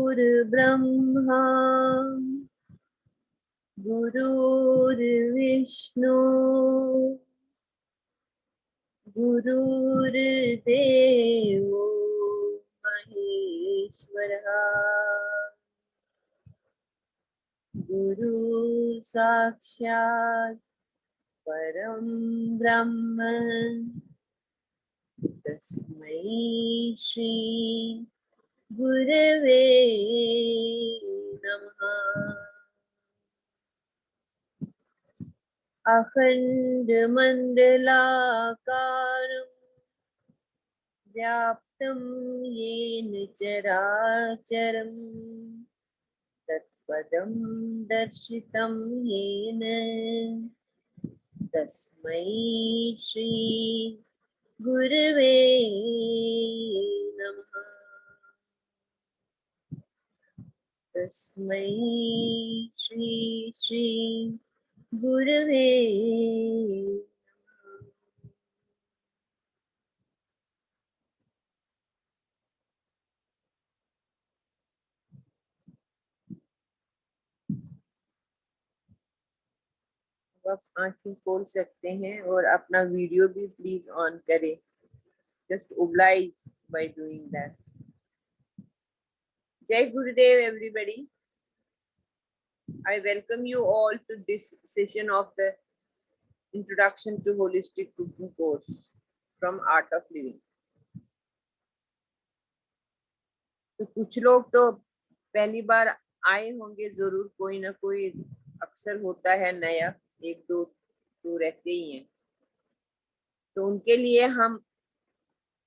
गुरुर्ब्रह्मा गुरुर्विष्णु गुरुर्देवो महेश्वरः गुरु साक्षात् परं ब्रह्म तस्मै श्री गुरवे नमः। अखण्डमण्डलाकारं व्याप्तं येन चराचरं तत्पदं दर्शितं येन तस्मै श्री गुरवे नमः। तस्मै श्री श्री गुरवे आप आंखें खोल सकते हैं और अपना वीडियो भी प्लीज ऑन करें। Just oblige by doing that. Jai Gurudev everybody. I welcome you all to this session of the Introduction to Holistic Cooking course from Art of Living. तो कुछ लोग तो पहली बार आए होंगे जरूर, कोई ना कोई अक्सर होता है नया, एक दो तो रहते ही हैं। तो उनके लिए हम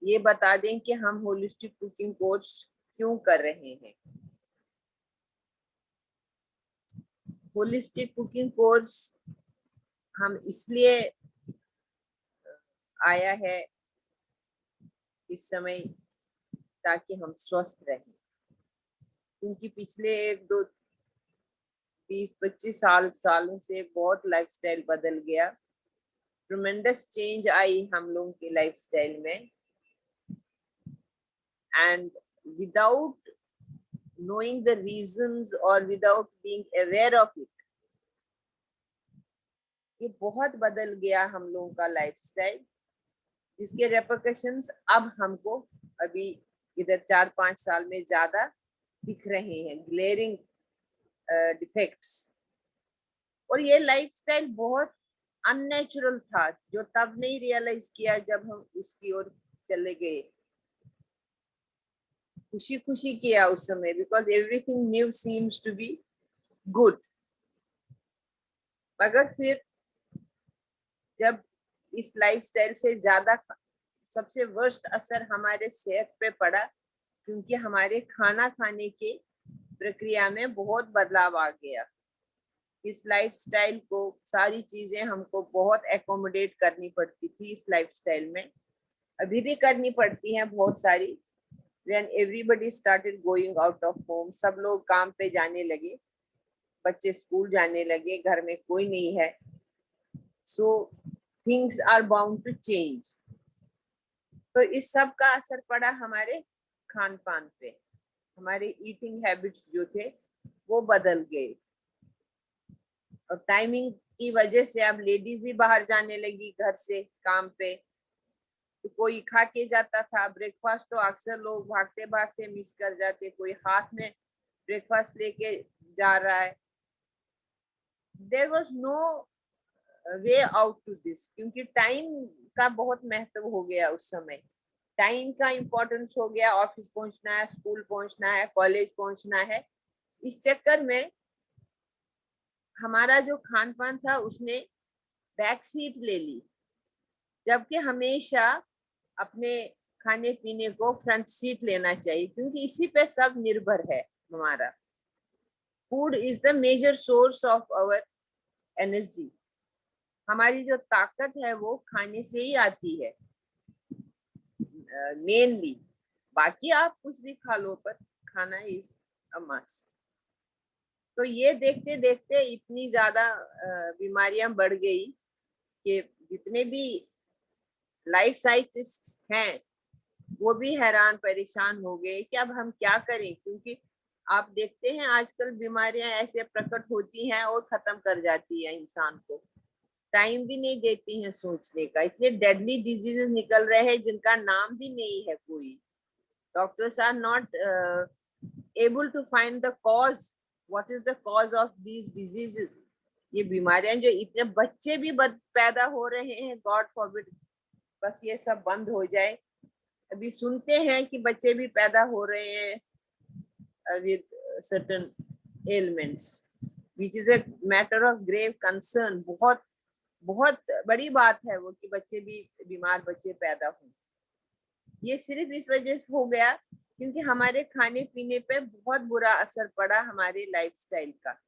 ये बता दें कि हम होलिस्टिक कुकिंग कोर्स क्यों कर रहे हैं। होलिस्टिक कुकिंग कोर्स हम इसलिए आया है इस समय ताकि हम स्वस्थ रहें, क्योंकि पिछले 20-25 सालों से बहुत लाइफस्टाइल बदल गया। ट्रेमेंडस चेंज आई हम लोगों के लाइफस्टाइल में, and without knowing the reasons or without being aware of it, ये बहुत बदल गया हम लोगों का लाइफस्टाइल, जिसके रेपरकशंस अब हमको अभी इधर 4-5 साल में ज्यादा दिख रहे हैं, ग्लेरिंग डिफेक्ट्स। और ये लाइफस्टाइल बहुत अननेचुरल था, जो तब नहीं रियलाइज किया जब हम उसकी ओर चले गए। खुशी खुशी किया उस समय, because everything new seems to be good. मगर फिर जब इस लाइफस्टाइल से ज्यादा सबसे वर्स्ट असर हमारे सेहत पे पड़ा, क्योंकि हमारे खाना खाने के प्रक्रिया में बहुत बदलाव आ गया। इस लाइफस्टाइल को सारी चीजें हमको बहुत एकोमोडेट करनी पड़ती थी इस लाइफस्टाइल में, अभी भी करनी पड़ती हैं बहुत सारी। When everybody started going out of home, सब लोग काम पे जाने लगे, बच्चे स्कूल जाने लगे, घर में कोई नहीं है, so things are bound to change. तो इस सब का असर पड़ा हमारे खान पान पे, हमारे ईटिंग हैबिट्स जो थे वो बदल गए। और टाइमिंग की वजह से अब लेडीज भी बाहर जाने लगी घर से काम पे, तो कोई खा के जाता था ब्रेकफास्ट, तो अक्सर लोग भागते भागते मिस कर जाते, कोई हाथ में ब्रेकफास्ट लेके जा रहा है। There was no way out to this, क्योंकि टाइम का बहुत महत्व हो गया उस समय। टाइम का इम्पोर्टेंस हो गया, ऑफिस पहुंचना है, स्कूल पहुंचना है, कॉलेज पहुंचना है। इस चक्कर में हमारा जो खान पान था उसने बैक सीट ले ली, जबकि हमेशा अपने खाने पीने को फ्रंट सीट लेना चाहिए, क्योंकि इसी पे सब निर्भर है हमारा। Food is the major source of our energy. हमारी जो ताकत है वो खाने से ही आती है मेनली। बाकी आप कुछ भी खा लो, पर खाना इज अ मस्ट। तो ये देखते देखते इतनी ज्यादा बीमारियां बढ़ गई कि जितने भी लाइफ साइंटिस्ट हैं वो भी हैरान परेशान हो गए कि अब हम क्या करें, क्योंकि आप देखते हैं आजकल बीमारियां ऐसे प्रकट होती हैं और खत्म कर जाती है इंसान को। टाइम भी नहीं देती हैं सोचने का। इतने डेडली डिजीजेस निकल रहे हैं जिनका नाम भी नहीं है कोई। Doctors are not able to find the cause, what is the cause of these diseases. ये बीमारियां जो इतने बच्चे भी पैदा हो रहे हैं, गॉड फॉरबिड बस ये सब बंद हो जाए। अभी सुनते हैं कि बच्चे भी पैदा हो रहे हैं with certain elements, which is a matter of grave concern. बहुत बहुत बड़ी बात है वो कि बच्चे भी बीमार बच्चे पैदा हों। ये सिर्फ इस वजह से हो गया क्योंकि हमारे खाने पीने पे बहुत बुरा असर पड़ा हमारे लाइफस्टाइल का।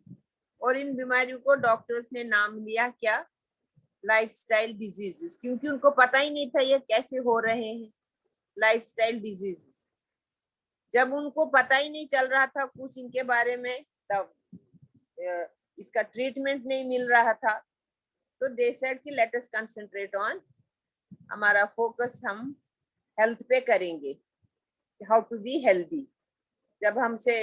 और इन बीमारियों को डॉक्टर्स ने नाम लिया क्या? लाइफस्टाइल डिजीजेस, क्योंकि उनको पता ही नहीं था ये कैसे हो रहे हैं लाइफस्टाइल डिजीजेस। जब उनको पता ही नहीं चल रहा था कुछ इनके बारे में, तब इसका ट्रीटमेंट नहीं मिल रहा था, तो दे सेड कि लेट अस कंसंट्रेट ऑन, हमारा फोकस हम हेल्थ पे करेंगे, हाउ टू बी हेल्दी। जब हमसे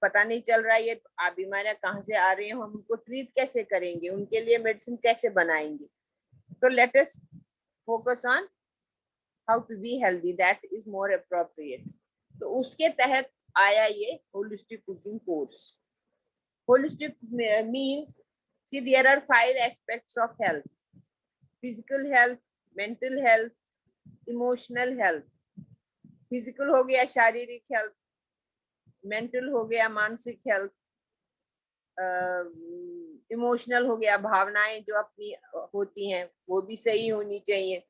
पता नहीं चल रहा है ये बीमारियां कहाँ से आ रही हैं, हम उनको ट्रीट कैसे करेंगे, उनके लिए मेडिसिन कैसे बनाएंगे, तो let us focus on how to be healthy, that is more appropriate. तो उसके तहत आया ये holistic cooking course. Holistic means, see there are 5 aspects of health: physical health, mental health, emotional health। Physical हो गया शारीरिक हेल्थ, मेंटल हो गया मानसिक हेल्थ, इमोशनल हो गया भावनाएं जो अपनी होती हैं वो भी सही होनी चाहिए,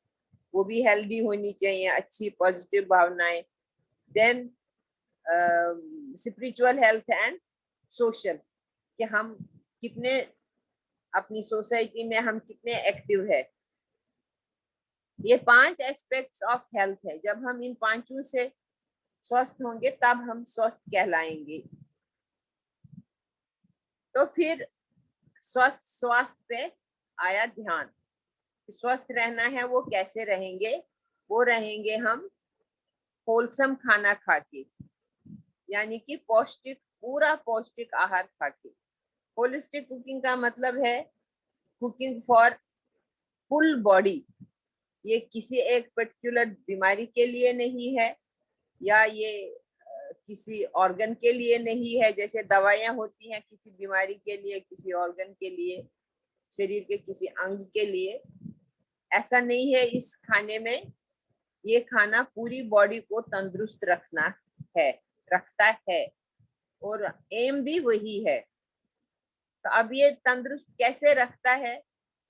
वो भी हेल्दी होनी चाहिए, अच्छी पॉजिटिव भावनाएं। Then spiritual health and social, कि हम कितने अपनी सोसाइटी में हम कितने एक्टिव है। ये 5 एस्पेक्ट्स ऑफ हेल्थ है। जब हम इन पांचों से स्वस्थ होंगे तब हम स्वस्थ कहलाएंगे। तो फिर स्वास्थ्य पे आया ध्यान। स्वस्थ रहना है वो कैसे रहेंगे? वो रहेंगे हम होलसम खाना खा के, यानी कि पौष्टिक, पूरा पौष्टिक आहार खा के। होलिस्टिक कुकिंग का मतलब है कुकिंग फॉर फुल बॉडी। ये किसी एक पर्टिकुलर बीमारी के लिए नहीं है, या ये किसी ऑर्गन के लिए नहीं है, जैसे दवाइयां होती हैं किसी बीमारी के लिए, किसी ऑर्गन के लिए, शरीर के किसी अंग के लिए। ऐसा नहीं है इस खाने में। ये खाना पूरी बॉडी को तंदुरुस्त रखता है, और एम भी वही है। तो अब ये तंदुरुस्त कैसे रखता है?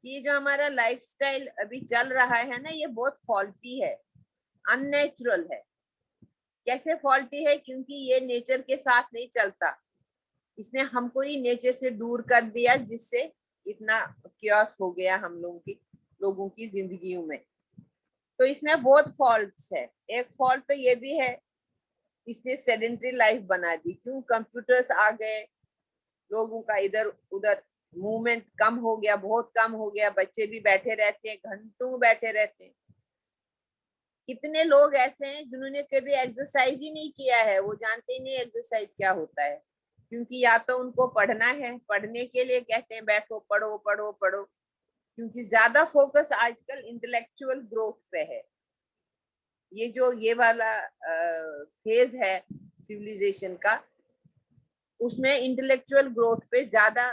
ये जो हमारा लाइफस्टाइल अभी चल रहा है ना, ये बहुत फॉल्टी है, अननेचुरल है। कैसे फॉल्टी है? क्योंकि ये नेचर के साथ नहीं चलता। इसने हमको ही नेचर से दूर कर दिया, जिससे इतना क्योस हो गया हम लोगों की जिंदगियों में। तो इसमें बहुत फॉल्ट्स है। एक फॉल्ट तो ये भी है, इसने सेडेंटरी लाइफ बना दी। क्यों? कंप्यूटर्स आ गए, लोगों का इधर उधर मूवमेंट कम हो गया, बहुत कम हो गया। बच्चे भी बैठे रहते हैं, घंटों बैठे रहते हैं। कितने लोग ऐसे हैं जिन्होंने कभी एक्सरसाइज ही नहीं किया है, वो जानते ही नहीं एक्सरसाइज क्या होता है। क्योंकि या तो उनको पढ़ना है, पढ़ने के लिए कहते हैं बैठो पढ़ो पढ़ो पढ़ो, क्योंकि ज्यादा फोकस आजकल इंटेलेक्चुअल ग्रोथ पे है। ये जो ये वाला फेज है सिविलाइजेशन का, उसमें इंटेलेक्चुअल ग्रोथ पे ज्यादा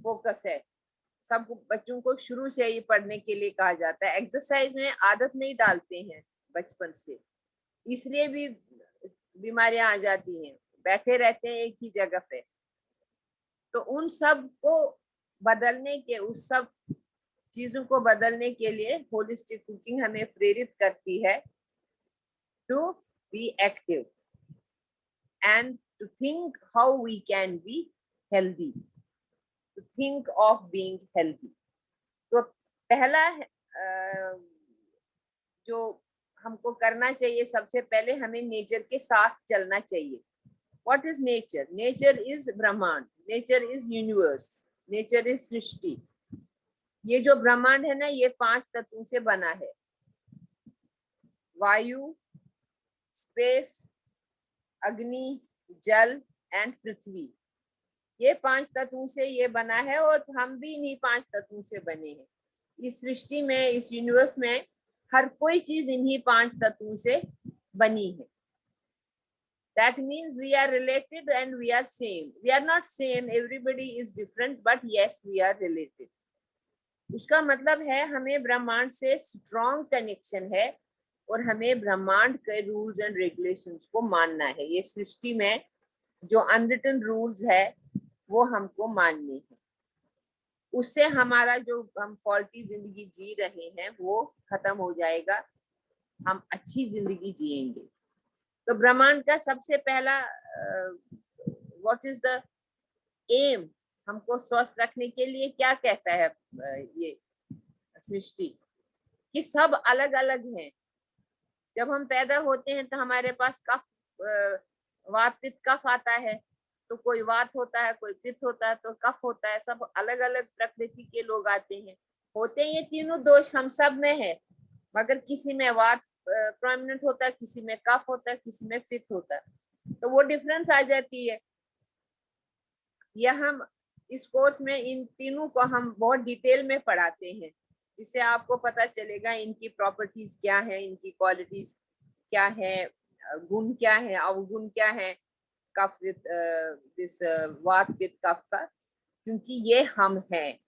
फोकस है। सब बच्चों को शुरू से ही पढ़ने के लिए कहा जाता है, एक्सरसाइज में आदत नहीं डालते हैं बचपन से, इसलिए भी बीमारियां आ जाती हैं। बैठे रहते हैं एक ही जगह पे। तो उन सब को बदलने के, उस सब चीजों को बदलने के लिए होलिस्टिक कुकिंग हमें प्रेरित करती है to be active and to think how we can be healthy, to think of being healthy. तो पहला जो हमको करना चाहिए, सबसे पहले हमें नेचर के साथ चलना चाहिए. What is nature? Nature is ब्रह्मांड, nature is universe, nature is सृष्टि. ये जो ब्रह्मांड है ना, ये 5 तत्वों से बना है. वायु, स्पेस, अग्नि, जल एंड पृथ्वी. ये 5 तत्वों से ये बना है और हम भी इन्हीं 5 तत्वों से बने हैं. इस सृष्टि में, इस यूनिवर्स में हर कोई चीज इन्हीं 5 तत्वों से बनी है. That means we are related and we are same. We are not same, everybody is different, but yes, we are related. उसका मतलब है हमें ब्रह्मांड से स्ट्रॉन्ग कनेक्शन है और हमें ब्रह्मांड के रूल्स एंड रेगुलेशंस को मानना है. ये सृष्टि में जो अनरिटन रूल्स है वो हमको मानने हैं. उससे हमारा जो हम फॉल्टी जिंदगी जी रहे हैं वो खत्म हो जाएगा, हम अच्छी जिंदगी जिएंगे. तो ब्रह्मांड का सबसे पहला व्हाट इज द एम, हमको स्वस्थ रखने के लिए क्या कहता है ये सृष्टि, कि सब अलग अलग हैं. जब हम पैदा होते हैं तो हमारे पास कफ, वात पित्त कफ आता है. तो कोई वात होता है, कोई पित्त होता है, तो कफ होता है. सब अलग अलग प्रकृति के लोग आते हैं. होते हैं ये तीनों दोष हम सब में है, मगर किसी में वात प्रोमिनेंट होता है, किसी में कफ होता है, किसी में पित्त होता है. तो वो डिफरेंस आ जाती है. यह हम इस कोर्स में इन तीनों को हम बहुत डिटेल में पढ़ाते हैं, जिससे आपको पता चलेगा इनकी प्रॉपर्टीज क्या है, इनकी क्वालिटीज क्या है, गुण क्या है, अवगुण क्या है कफ विद दिस वात पित्त कफ का. क्योंकि ये हम हैं,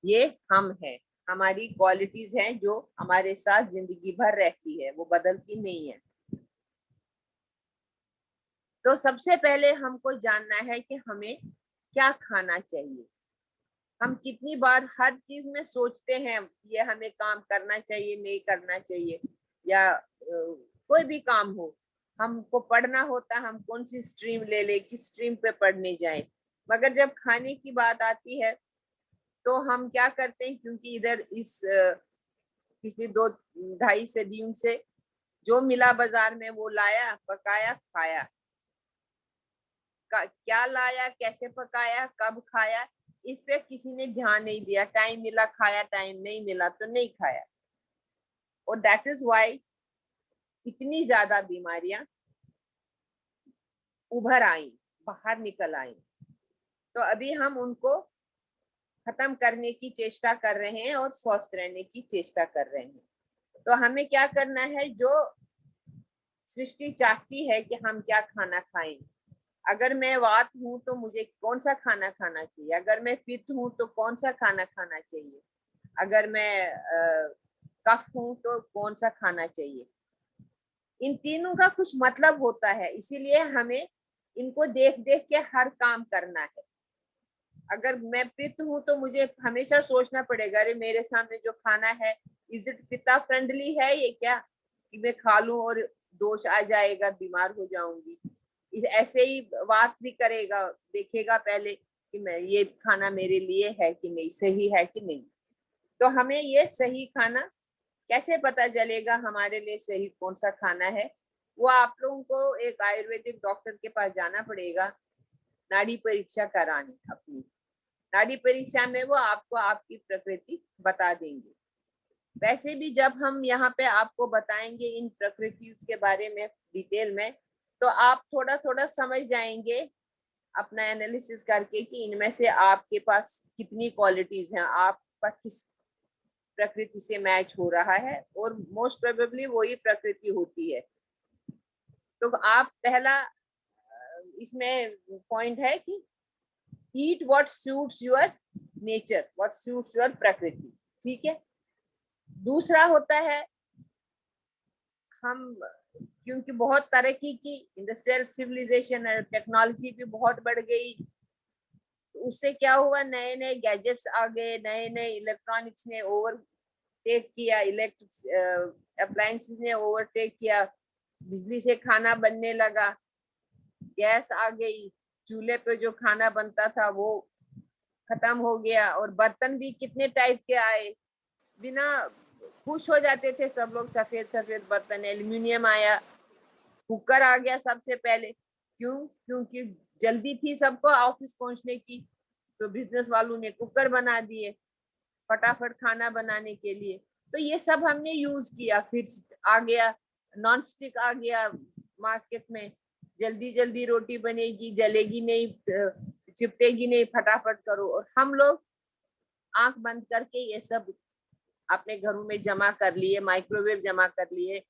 ये हम हैं, हमारी क्वालिटीज हैं जो हमारे साथ जिंदगी भर रहती है, वो बदलती नहीं है. तो सबसे पहले हमको जानना है कि हमें क्या खाना चाहिए. हम कितनी बार हर चीज में सोचते हैं ये हमें काम करना चाहिए, नहीं करना चाहिए, या कोई भी काम हो, हमको पढ़ना होता है, हम कौन सी स्ट्रीम ले ले, किस स्ट्रीम पे पढ़ने जाए. मगर जब खाने की बात आती है तो हम क्या करते हैं, क्योंकि इधर इस पिछली 2-2.5 सदियों से जो मिला बाजार में वो लाया, पकाया, खाया. क्या लाया, कैसे पकाया, कब खाया, इस पे किसी ने ध्यान नहीं दिया. टाइम मिला खाया, टाइम नहीं मिला तो नहीं खाया. और दैट इज व्हाई इतनी ज्यादा बीमारियां उभर आई, बाहर निकल आई. तो अभी हम उनको खत्म करने की चेष्टा कर रहे हैं और स्वस्थ रहने की चेष्टा कर रहे हैं. तो हमें क्या करना है, जो सृष्टि चाहती है कि हम क्या खाना खाएं. अगर मैं वात हूं तो मुझे कौन सा खाना खाना चाहिए, अगर मैं पित्त हूं तो कौन सा खाना खाना चाहिए, अगर मैं कफ हूं तो कौन सा खाना चाहिए. इन तीनों का कुछ मतलब होता है, इसीलिए हमें इनको देख देख के हर काम करना है. अगर मैं पित्त हूं तो मुझे हमेशा सोचना पड़ेगा, अरे मेरे सामने जो खाना है इज इट पिता फ्रेंडली है ये क्या, कि मैं खा लूं और दोष आ जाएगा, बीमार हो जाऊंगी. ऐसे ही बात भी करेगा, देखेगा पहले कि मैं ये खाना मेरे लिए है कि नहीं, सही है कि नहीं. तो हमें ये सही खाना कैसे पता चलेगा, हमारे लिए सही कौन सा खाना है. वो आप लोगों को एक आयुर्वेदिक डॉक्टर के पास जाना पड़ेगा, नाड़ी परीक्षा कराने. अपनी नाड़ी परीक्षा में वो आपको आपकी प्रकृति बता देंगे. वैसे भी जब हम यहाँ पे आपको बताएंगे इन प्रकृति के बारे में डिटेल में, तो आप थोड़ा थोड़ा समझ जाएंगे अपना एनालिसिस करके कि इनमें से आपके पास कितनी क्वालिटीज हैं, आपका किस प्रकृति से मैच हो रहा है, और मोस्ट प्रोबेबली वही प्रकृति होती है. तो आप पहला इसमें पॉइंट है कि ईट what suits your nature, what suits your प्रकृति. ठीक है. दूसरा होता है, हम क्योंकि बहुत तरक्की की, इंडस्ट्रियल सिविलाइजेशन और टेक्नोलॉजी भी बहुत बढ़ गई, तो उससे क्या हुआ, नए नए गैजेट्स आ गए, नए नए इलेक्ट्रॉनिक्स ने ओवरटेक किया, इलेक्ट्रिक अप्लायंसेस ने ओवरटेक किया, बिजली से खाना बनने लगा, गैस आ गई, चूल्हे पे जो खाना बनता था वो खत्म हो गया, और बर्तन भी कितने टाइप के आए, बिना खुश हो जाते थे सब लोग, सफेद सफेद बर्तन, एल्यूमिनियम आया, कुकर आ गया सबसे पहले। क्यों? क्योंकि जल्दी थी सबको ऑफिस पहुंचने की, तो बिजनेस वालों ने कुकर बना दिए फटाफट खाना बनाने के लिए। तो ये सब हमने यूज किया। फिर आ गया नॉन स्टिक, आ गया मार्केट में, जल्दी जल्दी रोटी बनेगी, जलेगी नहीं, चिपटेगी नहीं, फटाफट करो। और हम लोग आंख बंद करके ये सब अपने घरों में जमा कर लिए, माइक्रोवेव जमा कर लिए,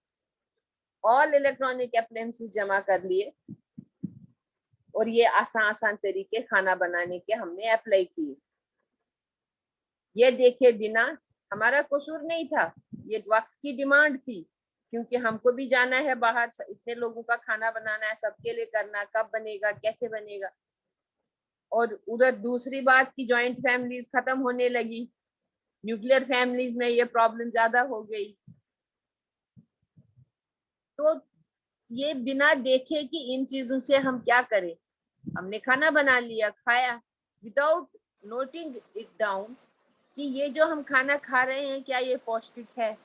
ऑल इलेक्ट्रॉनिक अप्लायंसेस जमा कर लिए, और ये आसान आसान तरीके खाना बनाने के हमने अप्लाई किए। ये देखे बिना, हमारा कसूर नहीं था, ये वक्त की डिमांड थी, क्योंकि हमको भी जाना है बाहर, इतने लोगों का खाना बनाना है, सबके लिए करना, कब बनेगा, कैसे बनेगा। और उधर दूसरी बात की जॉइंट फैमिलीज खत्म होने लगी, न्यूक्लियर फैमिलीज में ये प्रॉब्लम ज्यादा हो गई। तो ये बिना देखे कि इन चीजों से हम क्या करें, हमने खाना बना लिया, खाया, विदाउट नोटिंग इट डाउन कि ये जो हम खाना खा रहे हैं क्या ये पौष्टिक है।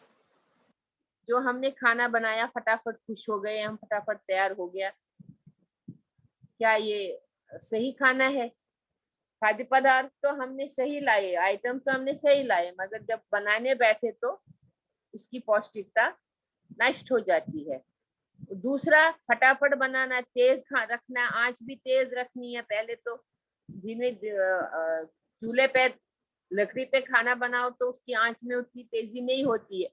जो हमने खाना बनाया, फटाफट खुश हो गए हम, फटाफट तैयार हो गया, क्या ये सही खाना है? खाद्य पदार्थ तो हमने सही लाए, आइटम तो हमने सही लाए, मगर जब बनाने बैठे तो उसकी पौष्टिकता नष्ट हो जाती है। दूसरा, फटाफट बनाना, तेज रखना, आंच भी तेज रखनी है। पहले तो धीमे चूल्हे पे, लकड़ी पे खाना बनाओ तो उसकी आंच में उतनी तेजी नहीं होती है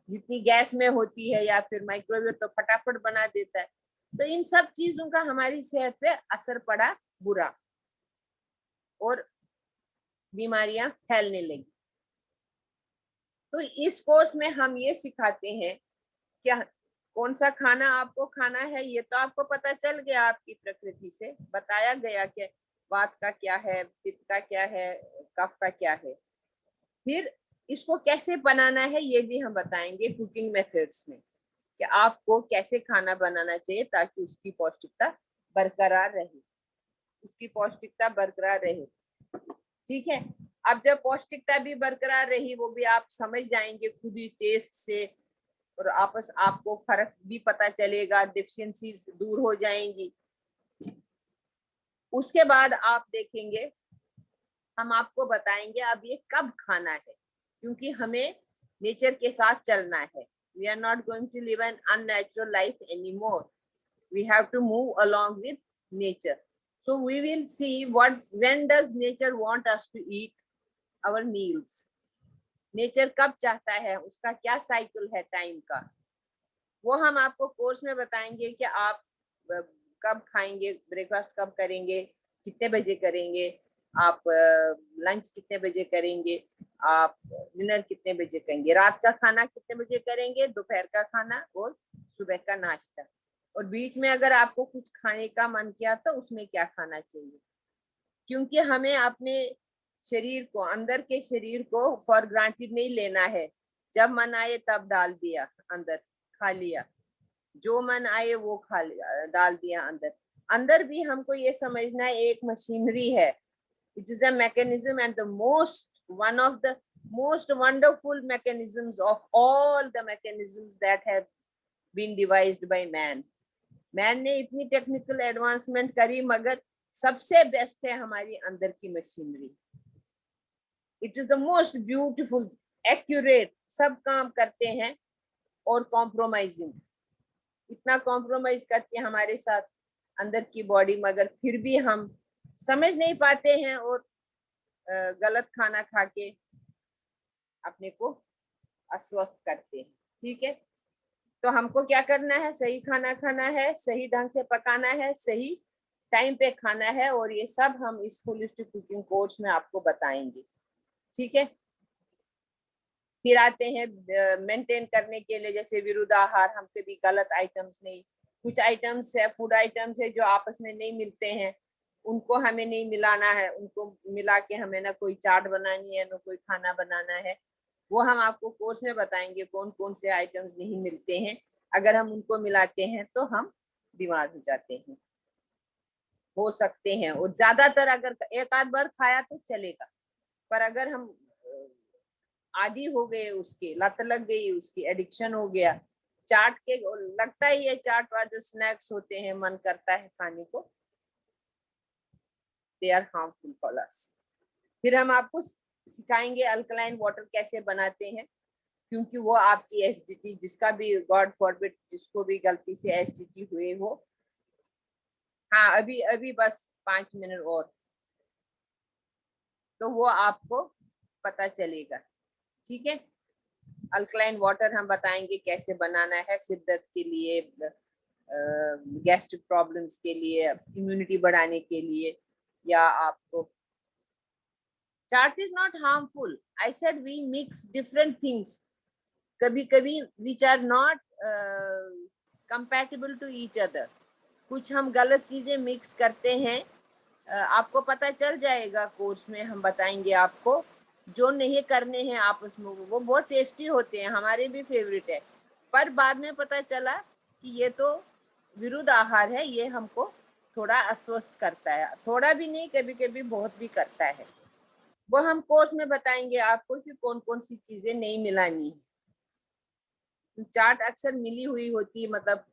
जितनी गैस में होती है, या फिर माइक्रोवेव तो फटाफट बना देता है। तो इन सब चीजों का हमारी सेहत पे असर पड़ा बुरा, और बीमारियां फैलने लगी। तो इस कोर्स में हम ये सिखाते हैं क्या, कौन सा खाना आपको खाना है, ये तो आपको पता चल गया, आपकी प्रकृति से बताया गया कि वात का क्या है, पित्त का क्या है, कफ का क्या है। फिर इसको कैसे बनाना है ये भी हम बताएंगे कुकिंग मेथड्स में, कि आपको कैसे खाना बनाना चाहिए ताकि उसकी पौष्टिकता बरकरार रहे, उसकी पौष्टिकता बरकरार रहे। ठीक है, अब जब पौष्टिकता भी बरकरार रही, वो भी आप समझ जाएंगे खुद ही टेस्ट से, और आपको फर्क भी पता चलेगा, डिफिशियंसीज दूर हो जाएंगी। उसके बाद आप देखेंगे, हम आपको बताएंगे अब ये कब खाना है, क्योंकि हमें नेचर के साथ चलना है। We are not going to live an unnatural life anymore. We have to move along with nature. So we will see when does nature want us to eat our meals. Nature कब चाहता है, उसका क्या cycle है time का, वो हम आपको कोर्स में बताएंगे कि आप कब खाएंगे, ब्रेकफास्ट कब करेंगे, कितने बजे करेंगे, आप लंच कितने बजे करेंगे, आप डिनर कितने बजे करेंगे, रात का खाना कितने बजे करेंगे, दोपहर का खाना और सुबह का नाश्ता, और बीच में अगर आपको कुछ खाने का मन किया तो उसमें क्या खाना चाहिए। क्योंकि हमें अपने शरीर को, अंदर के शरीर को फॉर ग्रांटेड नहीं लेना है, जब मन आए तब डाल दिया अंदर, खा लिया, जो मन आए वो खा लिया, डाल दिया अंदर। अंदर भी हमको ये समझना है एक मशीनरी है, it is a mechanism, and the most one of the most wonderful mechanisms of all the mechanisms that have been devised by man. Man ने इतनी टेक्निकल एडवांसमेंट करी, मगर सबसे बेस्ट है हमारी अंदर की machinery. It is the most beautiful, accurate, सब काम करते हैं, और कॉम्प्रोमाइजिंग, इतना कॉम्प्रोमाइज करते हैं हमारे साथ अंदर की बॉडी, मगर फिर भी हम समझ नहीं पाते हैं, और गलत खाना खा के अपने को अस्वस्थ करते हैं। ठीक है, तो हमको क्या करना है, सही खाना खाना है, सही ढंग से पकाना है, सही टाइम पे खाना है, और ये सब हम इस होलिस्टिक कुकिंग कोर्स में आपको बताएंगे। ठीक है, फिर आते हैं मेंटेन करने के लिए, जैसे विरुद्धाहार, हम कभी गलत आइटम्स नहीं, कुछ आइटम्स है, फूड आइटम्स है जो आपस में नहीं मिलते हैं, उनको हमें नहीं मिलाना है, उनको मिला के हमें ना कोई चाट बनानी है ना कोई खाना बनाना है। वो हम आपको कोर्स में बताएंगे कौन कौन से आइटम्स नहीं मिलते हैं। अगर हम उनको मिलाते हैं तो हम बीमार हो जाते हैं, हो सकते हैं। और ज्यादातर अगर एक आध बार खाया तो चलेगा, पर अगर हम आदी हो गए, उसके लत लग गई, उसकी एडिक्शन हो गया चाट के, लगता ही है चाट वाट जो स्नैक्स होते हैं मन करता है खाने को, they are harmful for us. फिर हम आपको सिखाएंगे अल्कलाइन वाटर कैसे बनाते हैं, क्योंकि वो आपकी एसिडिटी, जिसका भी गॉड फॉरबिड जिसको भी गलती से एसिडिटी हुए हो, हाँ अभी अभी बस 5 मिनट और, तो वो आपको पता चलेगा। ठीक है, अल्कलाइन वाटर हम बताएंगे कैसे बनाना है, सिर दर्द के लिए, गैस्ट्रिक प्रॉब्लम्स के लिए, इम्यूनिटी बढ़ाने के लिए, या आपको chaat is not harmful. I said we mix different things, कभी कभी which are not compatible to each other. कुछ हम गलत चीजें मिक्स करते हैं, आपको पता चल जाएगा कोर्स में, हम बताएंगे आपको जो नहीं करने हैं आपस में। वो बहुत टेस्टी होते हैं, हमारे भी फेवरेट है, पर बाद में पता चला कि ये तो विरुद्ध आहार है, ये हमको थोड़ा अस्वस्थ करता है, थोड़ा भी नहीं कभी कभी बहुत भी करता है। वो हम कोर्स में बताएंगे आपको कि कौन कौन सी चीजें नहीं मिलानी है। चाट अक्सर मिली हुई होती है, मतलब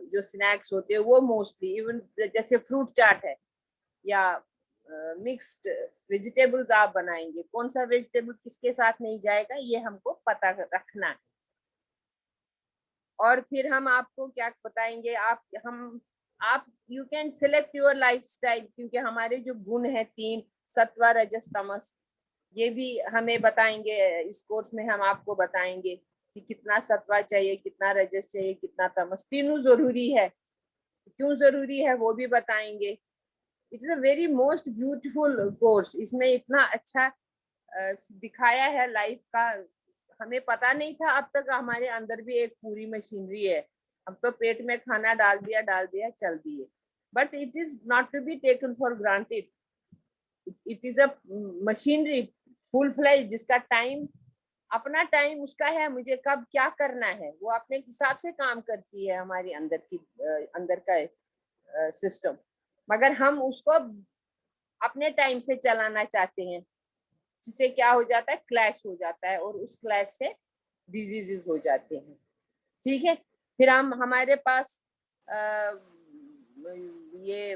जो स्नैक्स होते हैं वो मोस्टली, इवन जैसे फ्रूट चाट है या मिक्स्ड वेजिटेबल्स आप बनाएंगे, कौन सा वेजिटेबल किसके साथ नहीं जाएगा ये हमको पता रखना है। और फिर हम आपको क्या बताएंगे, आप you can select your lifestyle, क्योंकि हमारे जो गुण है 3, सत्व रजस तमस, ये भी हमें बताएंगे इस कोर्स में। हम आपको बताएंगे कि कितना सत्व चाहिए, कितना रजस चाहिए, कितना तमस, तीनों जरूरी है, क्यों जरूरी है वो भी बताएंगे। It is a very most beautiful course, इसमें इतना अच्छा दिखाया है लाइफ का। हमें पता नहीं था अब तक हमारे अंदर भी एक पूरी मशीनरी है, हम तो पेट में खाना डाल दिया चल दिए, but it is not to be taken for granted. It is a machinery full fledge, जिसका टाइम, अपना टाइम उसका है, मुझे कब क्या करना है वो अपने हिसाब से काम करती है हमारी अंदर की, अंदर का सिस्टम। मगर हम उसको अपने टाइम से चलाना चाहते हैं, जिससे क्या हो जाता है, क्लैश हो जाता है, और उस क्लैश से डिजीजेस हो जाते हैं। ठीक है, फिर हम हमारे पास ये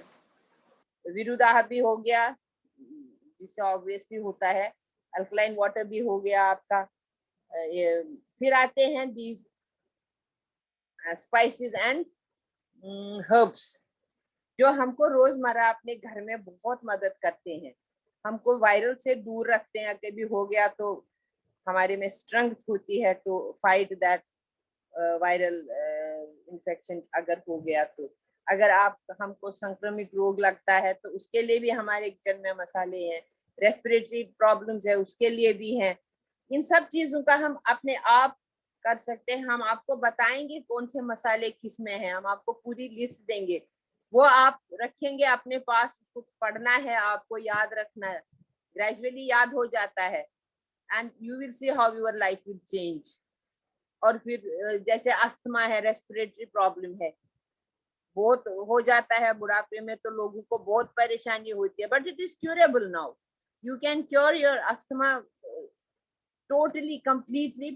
विरुद्धाहार भी हो गया, जिससे ऑब्वियसली होता है, अल्कलाइन वाटर भी हो गया आपका। ये फिर आते हैं दीज स्पाइसेस एंड हर्ब्स, जो हमको रोजमर्रा अपने घर में बहुत मदद करते हैं, हमको वायरल से दूर रखते हैं। कभी हो गया तो हमारे में स्ट्रेंथ होती है to fight that viral infection. अगर हो गया तो, अगर आप हमको संक्रमित रोग लगता है तो उसके लिए भी हमारे किचन में मसाले हैं, रेस्पिरेटरी प्रॉब्लम्स है उसके लिए भी हैं। इन सब चीजों का हम अपने आप कर सकते हैं। हम आपको बताएंगे कौन से मसाले किस में है, हम आपको पूरी लिस्ट देंगे, वो आप रखेंगे अपने पास, उसको पढ़ना है, आपको याद रखना है, ग्रेजुअली याद हो जाता है, and you will see how your life will change. और फिर जैसे अस्थमा है, रेस्पिरेटरी प्रॉब्लम है, बहुत हो जाता है बुढ़ापे में, तो लोगों को बहुत परेशानी होती है, but it is curable now. You can cure your asthma totally completely,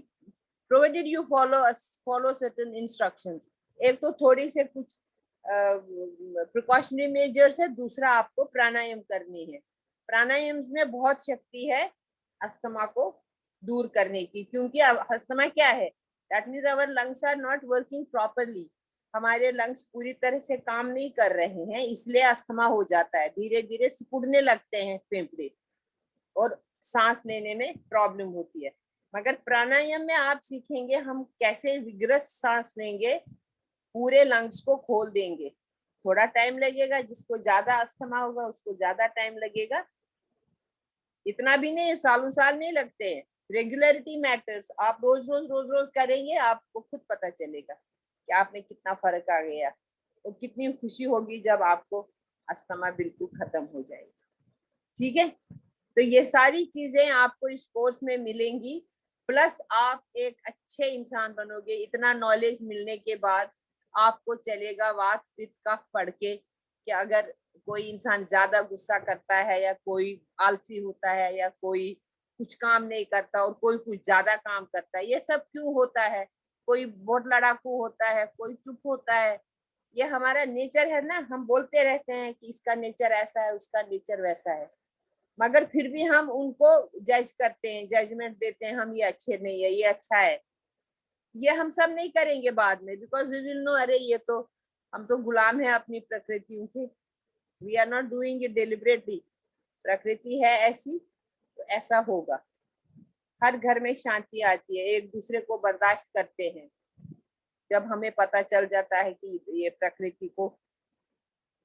provided you follow certain instructions. एक तो थोड़ी से कुछ प्रिकॉशनरी मेजर्स है, दूसरा आपको प्राणायाम करनी है। प्राणायाम में बहुत शक्ति है अस्थमा को दूर करने की, क्योंकि अस्थमा क्या है, that means our lungs are not working properly, हमारे लंग्स पूरी तरह से काम नहीं कर रहे हैं, इसलिए अस्थमा हो जाता है, धीरे धीरे सिकुड़ने लगते हैं फेफड़े और सांस लेने में प्रॉब्लम होती है। मगर प्राणायाम में आप सीखेंगे हम कैसे विग्रस सांस लेंगे, पूरे लंग्स को खोल देंगे। थोड़ा टाइम लगेगा, जिसको ज्यादा अस्थमा होगा उसको ज्यादा टाइम लगेगा, इतना भी नहीं, सालों साल नहीं लगते हैं। रेगुलरिटी मैटर्स, आप रोज रोज करेंगे, आपको खुद पता चलेगा कि आपने कितना फर्क आ गया, और कितनी खुशी होगी जब आपको अस्थमा बिल्कुल खत्म हो जाएगा। ठीक है, तो ये सारी चीजें आपको इस कोर्स में मिलेंगी, प्लस आप एक अच्छे इंसान बनोगे। इतना नॉलेज मिलने के बाद आपको चलेगा वात पित्त कफ पढ़ के कि अगर कोई इंसान ज्यादा गुस्सा करता है या कोई आलसी होता है या कोई कुछ काम नहीं करता और कोई कुछ ज्यादा काम करता है, ये सब क्यों होता है? कोई बहुत लड़ाकू होता है, कोई चुप होता है, ये हमारा नेचर है ना। हम बोलते रहते हैं कि इसका नेचर ऐसा है, उसका नेचर वैसा है, मगर फिर भी हम उनको जज करते हैं, जजमेंट देते हैं, हम ये अच्छे नहीं है, ये अच्छा है। ये हम सब नहीं करेंगे बाद में, बिकॉज वी विल नो अरे ये तो, हम तो गुलाम है अपनी प्रकृतियों के। We are not doing it deliberately. प्रकृति है ऐसी तो ऐसा होगा। हर घर में शांति आती है, एक दूसरे को बर्दाश्त करते हैं। जब हमें पता चल जाता है कि ये प्रकृति को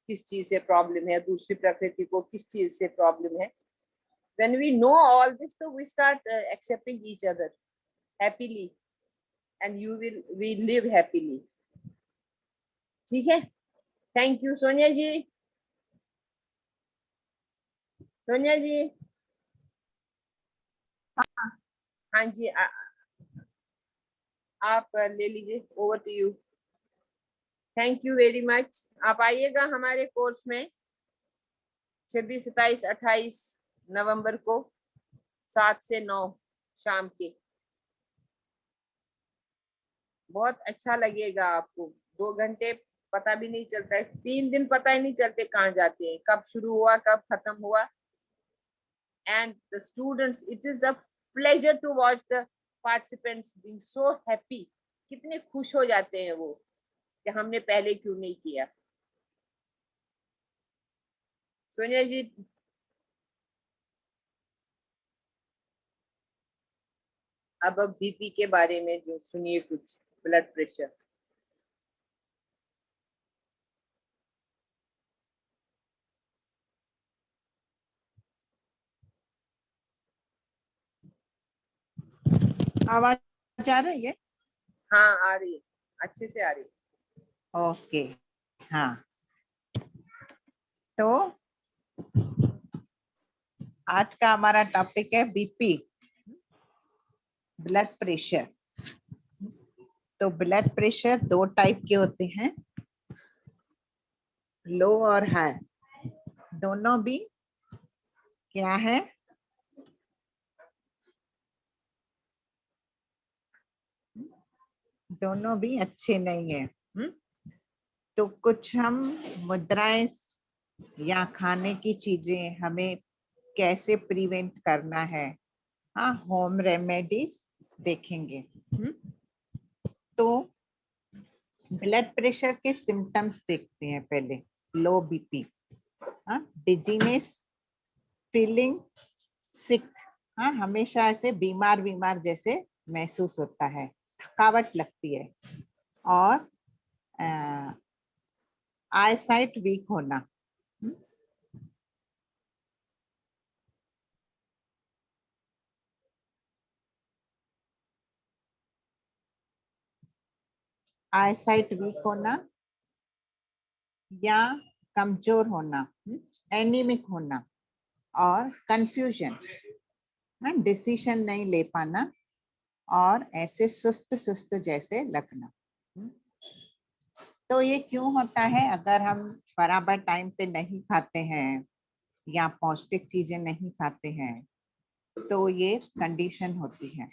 किस चीज से प्रॉब्लम है, दूसरी प्रकृति को किस चीज से प्रॉब्लम है, when we know all this, so we start accepting each other happily, and we live happily. ठीक है, थैंक यू सोनिया जी। सोनिया जी, हाँ जी, आप ले लीजिए, over to you. Thank you very much. आप आइएगा हमारे कोर्स में 26, 27, 28 नवंबर को 7 से 9 शाम के। बहुत अच्छा लगेगा आपको। 2 घंटे पता भी नहीं चलता है, 3 दिन पता ही नहीं चलते कहाँ जाते हैं, कब शुरू हुआ कब खत्म हुआ। And the students, it is a pleasure to watch the participants being so happy. कितने खुश हो जाते हैं वो कि हमने पहले क्यों नहीं किया। सोनिया जी, अब बीपी के बारे में जो सुनिए कुछ, ब्लड प्रेशर। आवाज आ रही है? हाँ आ रही है, अच्छे से आ रही है। ओके, हाँ। तो आज का हमारा टॉपिक है बीपी, ब्लड प्रेशर। तो ब्लड प्रेशर 2 टाइप के होते हैं, लो और हाई। दोनों भी क्या है? दोनों भी अच्छे नहीं है। तो कुछ हम मुद्राएं या खाने की चीजें हमें कैसे प्रिवेंट करना है, हाँ, होम रेमेडीज देखेंगे। तो ब्लड प्रेशर के सिम्टम्स देखते हैं पहले। लो बीपी, हाँ, डिजीनेस, फीलिंग सिक, हाँ, हमेशा ऐसे बीमार बीमार जैसे महसूस होता है, थकावट लगती है, और आई साइट वीक होना। आई साइट वीक होना या कमजोर होना, एनीमिक होना, और कंफ्यूजन, डिसीजन नहीं ले पाना, और ऐसे सुस्त सुस्त जैसे लगना। तो ये क्यों होता है? अगर हम बराबर टाइम पे नहीं खाते हैं या पौष्टिक चीजें नहीं खाते हैं तो ये कंडीशन होती है।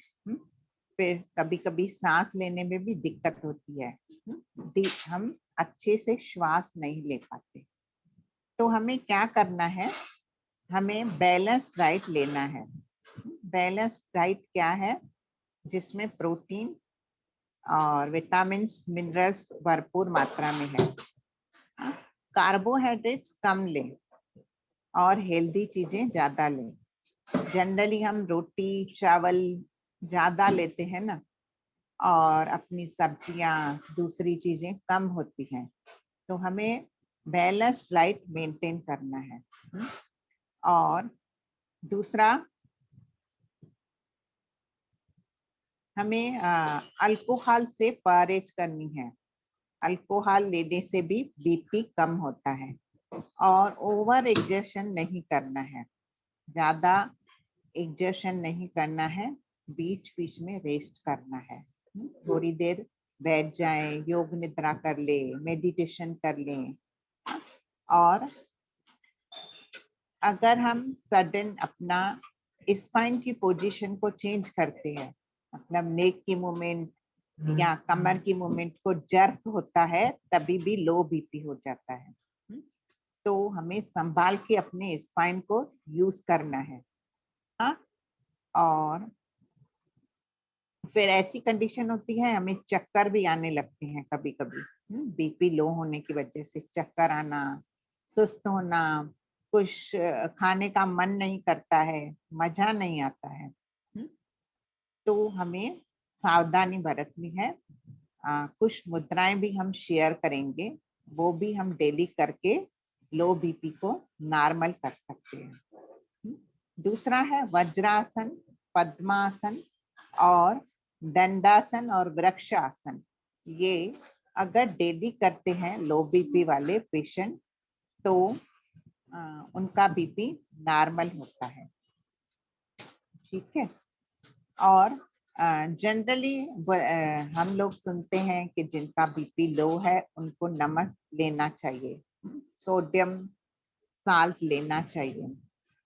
फिर कभी कभी सांस लेने में भी दिक्कत होती है, हम अच्छे से श्वास नहीं ले पाते। तो हमें क्या करना है? हमें बैलेंस्ड डाइट लेना है। बैलेंस्ड डाइट क्या है? जिसमें प्रोटीन और विटामिन मिनरल्स भरपूर मात्रा में है, कार्बोहाइड्रेट्स कम लें और हेल्दी चीजें ज्यादा लें। जनरली हम रोटी चावल ज्यादा लेते हैं ना, और अपनी सब्जियां दूसरी चीजें कम होती हैं। तो हमें बैलेंस्ड डाइट मेंटेन करना है। और दूसरा, हमें अल्कोहल से परहेज करनी है। अल्कोहल लेने से भी बीपी कम होता है। और ओवर एग्जर्शन नहीं करना है, ज्यादा एग्जर्शन नहीं करना है, बीच बीच में रेस्ट करना है। थोड़ी देर बैठ जाए, योग निद्रा कर ले, मेडिटेशन कर लें। और अगर हम सडन अपना स्पाइन की पोजीशन को चेंज करते हैं, मतलब नेक की मूवमेंट या कमर की मूवमेंट को जर्क होता है, तभी भी लो बीपी हो जाता है। तो हमें संभाल के अपने स्पाइन को यूज करना है। हाँ, और फिर ऐसी कंडीशन होती है हमें चक्कर भी आने लगते हैं कभी कभी। बीपी लो होने की वजह से चक्कर आना, सुस्त होना, कुछ खाने का मन नहीं करता है, मजा नहीं आता है। तो हमें सावधानी बरतनी है। कुछ मुद्राएं भी हम शेयर करेंगे, वो भी हम डेली करके लो बीपी को नॉर्मल कर सकते हैं। दूसरा है वज्रासन, पद्मासन और दंडासन और वृक्षासन। ये अगर डेली करते हैं लो बीपी वाले पेशेंट, तो उनका बीपी नॉर्मल होता है। ठीक है। और जनरली हम लोग सुनते हैं कि जिनका बीपी लो है उनको नमक लेना चाहिए, सोडियम साल्ट लेना चाहिए,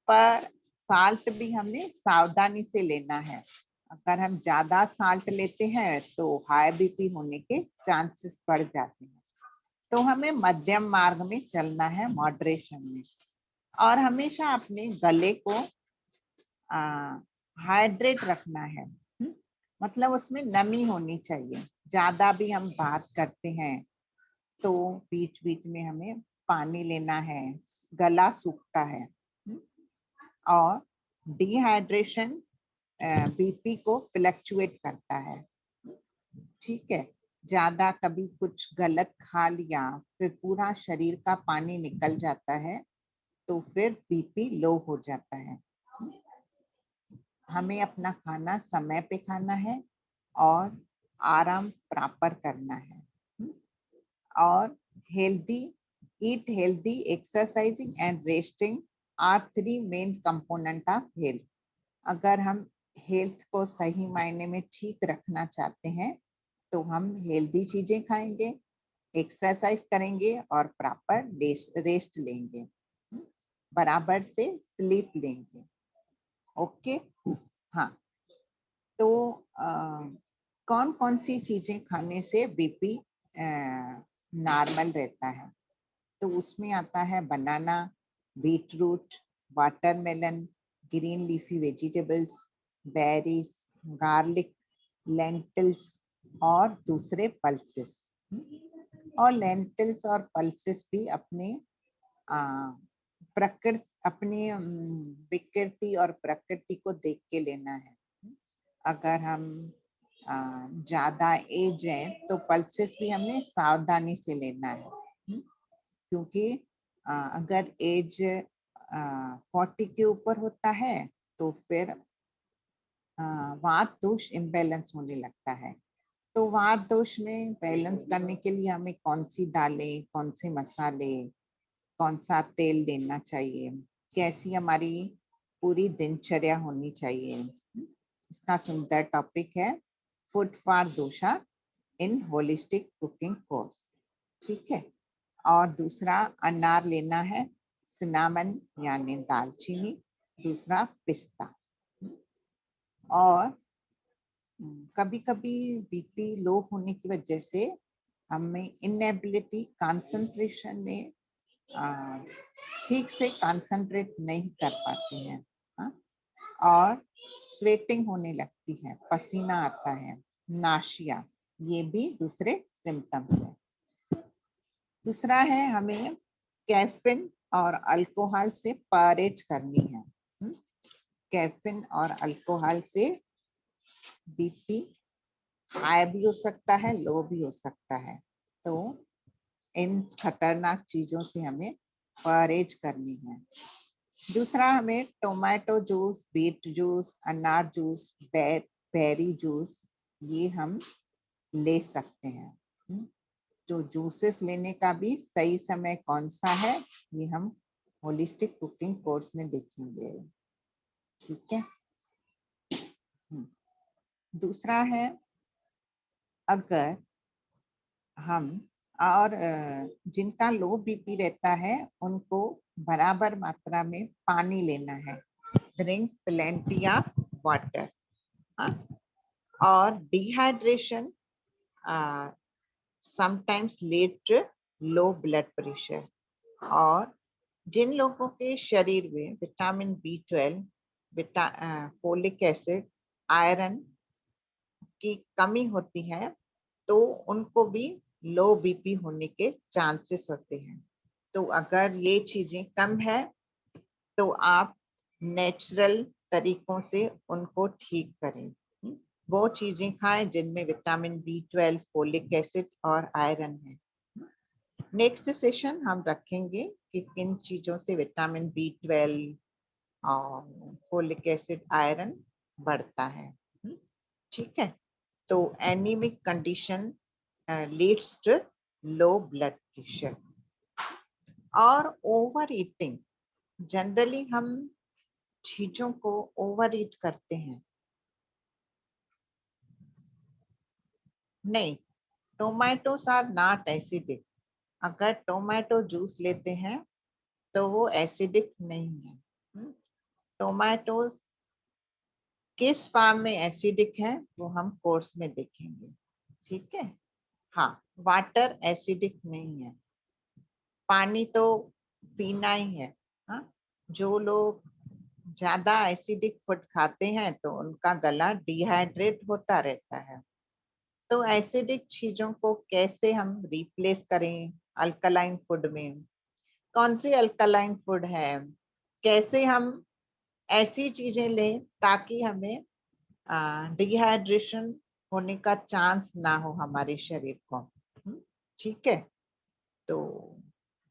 पर साल्ट भी हमने सावधानी से लेना है। अगर हम ज्यादा साल्ट लेते हैं तो हाई बीपी होने के चांसेस बढ़ जाते हैं। तो हमें मध्यम मार्ग में चलना है, मॉडरेशन में। और हमेशा अपने गले को हाइड्रेट रखना है। मतलब उसमें नमी होनी चाहिए। ज्यादा भी हम बात करते हैं तो बीच बीच में हमें पानी लेना है, गला सूखता है। और डिहाइड्रेशन बीपी को फ्लक्चुएट करता है। ठीक है। ज्यादा कभी कुछ गलत खा लिया, फिर पूरा शरीर का पानी निकल जाता है, तो फिर बीपी लो हो जाता है। हमें अपना खाना समय पे खाना है और आराम प्रॉपर करना है। और healthy eat healthy, exercising and resting are 3 main component of health. अगर हम हेल्थ को सही मायने में ठीक रखना चाहते हैं तो हम हेल्दी चीजें खाएंगे, एक्सरसाइज करेंगे और प्रॉपर रेस्ट लेंगे, बराबर से स्लीप लेंगे। ओके। हाँ, तो कौन कौन सी चीजें खाने से बीपी नॉर्मल रहता है? तो उसमें आता है banana, beetroot, watermelon, green leafy vegetables, berries, garlic, lentils और दूसरे पल्सेस। और लेंटिल्स और पल्सेस भी अपने प्रकृति, अपनी विकृति और प्रकृति को देख के लेना है। अगर हम ज्यादा एज है तो पल्सेस भी हमने सावधानी से लेना है। क्योंकि अगर एज 40 के ऊपर होता है तो फिर वात दोष इम्बैलेंस होने लगता है। तो वात दोष में बैलेंस करने के लिए हमें कौन सी दालें, कौन से मसाले, कौन सा तेल लेना चाहिए, कैसी हमारी पूरी दिनचर्या होनी चाहिए, इसका सुंदर टॉपिक है फूड फॉर दोषा इन होलिस्टिक कुकिंग कोर्स। ठीक है। और दूसरा अनार लेना है, सिनामन यानी दालचीनी, दूसरा पिस्ता। और कभी कभी बीपी लो होने की वजह से हमें इनएबिलिटी, कंसंट्रेशन में ठीक से कंसंट्रेट नहीं कर पाते हैं। हाँ? और स्वेटिंग होने लगती है, पसीना आता है, नाशिया, ये भी दूसरे सिम्टम्स है। दूसरा है हमें कैफीन और अल्कोहल से परहेज करनी है। कैफीन और अल्कोहल से बीपी हाई भी हो सकता है, लो भी हो सकता है। तो इन खतरनाक चीजों से हमें परहेज करनी है। दूसरा, हमें टोमेटो जूस, बीट जूस, अनार जूस, बेरी जूस, ये हम ले सकते हैं। तो जूसेस लेने का भी सही समय कौन सा है, ये हम होलिस्टिक कुकिंग कोर्स में देखेंगे। ठीक है। दूसरा है, अगर हम और जिनका लो बीपी रहता है उनको बराबर मात्रा में पानी लेना है, ड्रिंक प्लेंटी ऑफ वाटर। और dehydration sometimes lead to low blood pressure. और जिन लोगों के शरीर में vitamin B12, folic acid, iron की कमी होती है तो उनको भी लो बीपी होने के चांसेस होते हैं। तो अगर ये चीजें कम है तो आप नेचुरल तरीकों से उनको ठीक करें। वो चीजें खाएं जिनमें विटामिन B12, फोलिक एसिड और आयरन है। नेक्स्ट सेशन हम रखेंगे कि किन चीजों से विटामिन B12 और फोलिक एसिड, आयरन बढ़ता है। ठीक है। तो anaemic condition leads to low blood pressure. और ओवर ईटिंग, जनरली हम चीजों को ओवर ईट करते हैं। नहीं, टोमेटोस आर नॉट एसिडिक। अगर टोमेटो जूस लेते हैं तो वो एसिडिक नहीं है। टोमेटोस किस फॉर्म में एसिडिक है वो हम कोर्स में देखेंगे। ठीक है। हाँ, वाटर एसिडिक नहीं है, पानी तो पीना ही है। हाँ, जो लोग ज्यादा एसिडिक फूड खाते हैं तो उनका गला डिहाइड्रेट होता रहता है। तो एसिडिक चीजों को कैसे हम रिप्लेस करें अल्कलाइन फूड में? कौन सी अल्कलाइन फूड है? कैसे हम ऐसी चीजें लें ताकि हमें डिहाइड्रेशन होने का चांस ना हो हमारे शरीर को। ठीक है। तो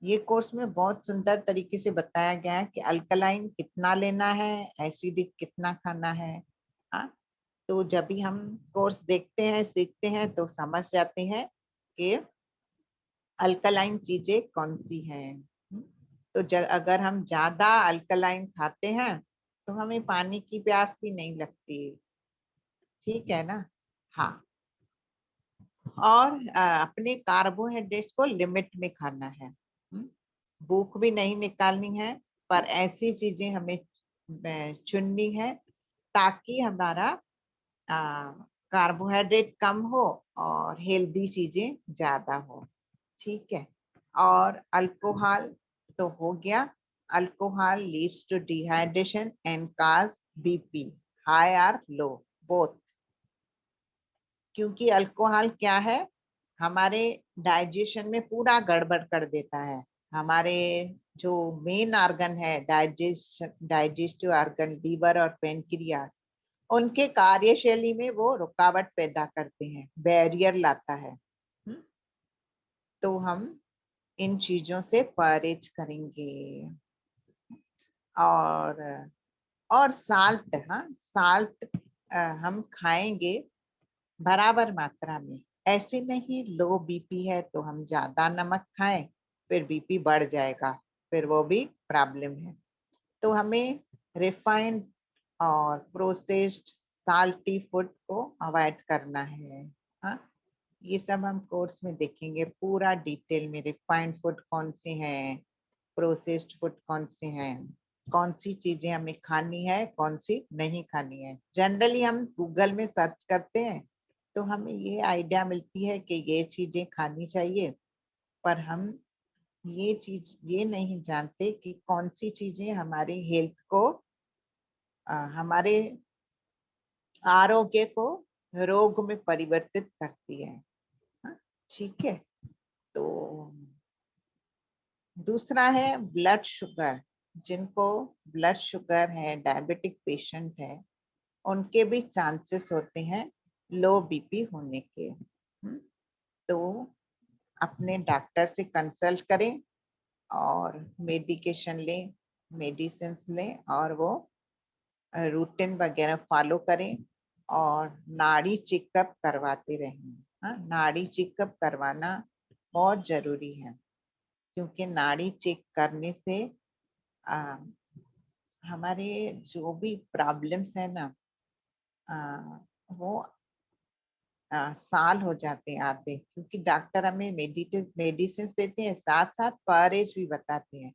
ये कोर्स में बहुत सुंदर तरीके से बताया गया है कि अल्कलाइन कितना लेना है, एसिडिक कितना खाना है। हाँ, तो जब भी हम कोर्स देखते हैं, सीखते हैं तो समझ जाते हैं कि अल्कलाइन चीजें कौन सी हैं। तो अगर हम ज्यादा अल्कलाइन खाते हैं तो हमें पानी की प्यास भी नहीं लगती। ठीक है ना? हाँ। और अपने कार्बोहाइड्रेट्स को लिमिट में खाना है। भूख भी नहीं निकालनी है, पर ऐसी चीजें हमें चुननी है ताकि हमारा कार्बोहाइड्रेट कम हो और हेल्दी चीजें ज्यादा हो। ठीक है। और अल्कोहल तो हो गया। Alcohol leads to dehydration and cause BP high और लो बोथ। क्योंकि अल्कोहल क्या है, हमारे डाइजेशन में पूरा गड़बड़ कर देता है। हमारे जो मेन ऑर्गन है, डाइजेस्टिव ऑर्गन, लीवर और पेनक्रियास, उनके कार्यशैली में वो रुकावट पैदा करते हैं, बैरियर लाता है। तो हम इन चीजों से परहेज करेंगे। और साल्ट, हाँ साल्ट हम खाएंगे बराबर मात्रा में। ऐसे नहीं लो बीपी है तो हम ज्यादा नमक खाएं फिर बीपी बढ़ जाएगा, फिर वो भी प्रॉब्लम है। तो हमें रिफाइंड और प्रोसेस्ड साल्टी फूड को अवॉइड करना है। हाँ, ये सब हम कोर्स में देखेंगे पूरा डिटेल में। रिफाइंड फूड कौन से हैं, प्रोसेस्ड फूड कौन से हैं, कौन सी चीजें हमें खानी है, कौन सी नहीं खानी है। जनरली हम गूगल में सर्च करते हैं तो हमें ये आइडिया मिलती है कि ये चीजें खानी चाहिए, पर हम ये नहीं जानते कि कौन सी चीजें हमारे हेल्थ को, हमारे आरोग्य को रोग में परिवर्तित करती है। हाँ, ठीक है। तो दूसरा है ब्लड शुगर। जिनको ब्लड शुगर है, डायबिटिक पेशेंट है, उनके भी चांसेस होते हैं लो बीपी होने के। तो अपने डॉक्टर से कंसल्ट करें और मेडिकेशन लें, मेडिसिन लें और वो रूटीन वगैरह फॉलो करें और नाड़ी चेकअप करवाते रहें। हाँ, नाड़ी चेकअप करवाना बहुत जरूरी है, क्योंकि नाड़ी चेक करने से आ, हमारे जो भी प्रॉब्लम्स है ना, वो साल हो जाते हैं आते, क्योंकि डॉक्टर हमें मेडिसिन देते हैं, साथ साथ परहेज भी बताते हैं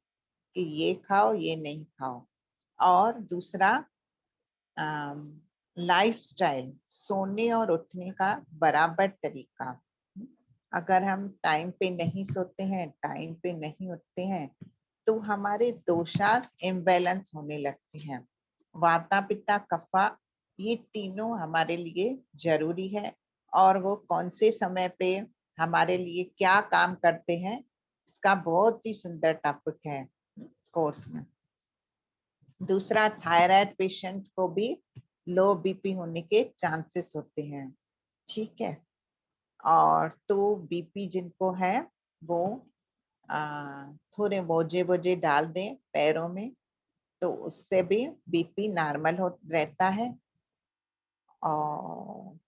कि ये खाओ ये नहीं खाओ। और दूसरा, लाइफस्टाइल, सोने और उठने का बराबर तरीका। अगर हम टाइम पे नहीं सोते हैं, टाइम पे नहीं उठते हैं, तो हमारे दोषा इम्बैलेंस होने लगते हैं। वाता पित्ता कफा, ये तीनों हमारे लिए जरूरी है, और वो कौन से समय पे हमारे लिए क्या काम करते हैं, इसका बहुत ही सुंदर टॉपिक है कोर्स में। दूसरा, थायराइड पेशेंट को भी लो बीपी होने के चांसेस होते हैं, ठीक है। और तो बीपी जिनको है वो थोड़े बोझे बोझे डाल दें पैरों में, तो उससे भी बीपी नॉर्मल हो रहता है। और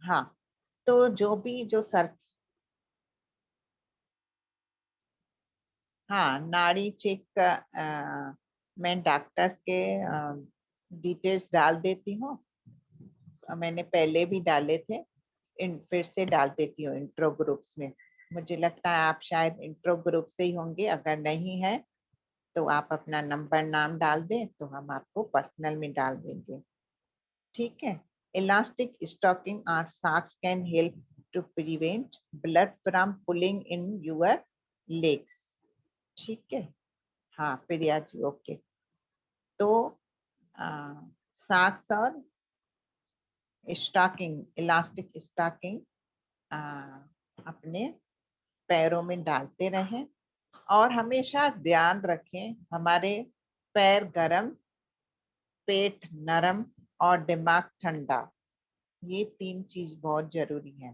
हाँ, तो जो भी जो सर, हाँ, नाड़ी चेक का मैं डॉक्टर्स के डिटेल्स डाल देती हूँ। मैंने पहले भी डाले थे, फिर से डाल देती हूँ इंट्रो ग्रुप्स में। मुझे लगता है आप शायद इंट्रो ग्रुप से ही होंगे, अगर नहीं है तो आप अपना नंबर नाम डाल दें तो हम आपको पर्सनल में डाल देंगे, ठीक है। इलास्टिक स्टॉकिंग और socks can help to prevent blood from pooling in your legs, ठीक है। हाँ प्रिया जी, ओके। तो सॉक्स और स्टॉकिंग, इलास्टिक स्टॉकिंग अपने पैरों में डालते रहें, और हमेशा ध्यान रखें हमारे पैर गरम, पेट नरम और दिमाग ठंडा, ये तीन चीज बहुत जरूरी है।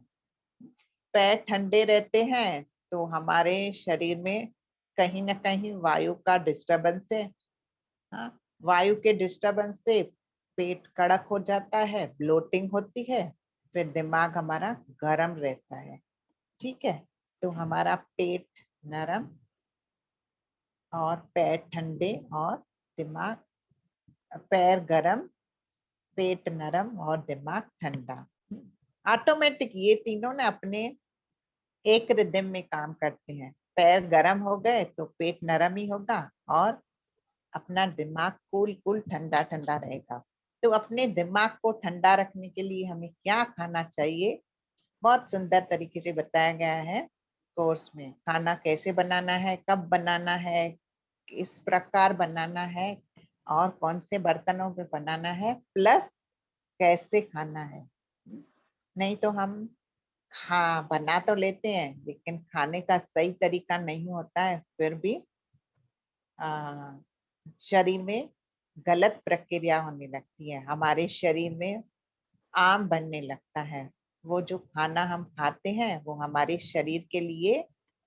पैर ठंडे रहते हैं तो हमारे शरीर में कहीं ना कहीं वायु का डिस्टरबेंस है। हाँ, वायु के डिस्टरबेंस से पेट कड़क हो जाता है, ब्लोटिंग होती है, फिर दिमाग हमारा गर्म रहता है, ठीक है। तो हमारा पेट नरम और पैर ठंडे और दिमाग, पैर गरम, पेट नरम और दिमाग ठंडा, ऑटोमेटिक ये तीनों ने अपने एक रिदम में काम करते हैं। पैर गरम हो गए तो पेट नरम ही होगा, और अपना दिमाग कूल कूल ठंडा ठंडा रहेगा। तो अपने दिमाग को ठंडा रखने के लिए हमें क्या खाना चाहिए, बहुत सुंदर तरीके से बताया गया है कोर्स में। खाना कैसे बनाना है, कब बनाना है, किस प्रकार बनाना है, और कौन से बर्तनों में बनाना है, प्लस कैसे खाना है। नहीं तो हम बना तो लेते हैं, लेकिन खाने का सही तरीका नहीं होता है, फिर भी आ, शरीर में गलत प्रक्रिया होने लगती है, हमारे शरीर में आम बनने लगता है। वो जो खाना हम खाते हैं वो हमारे शरीर के लिए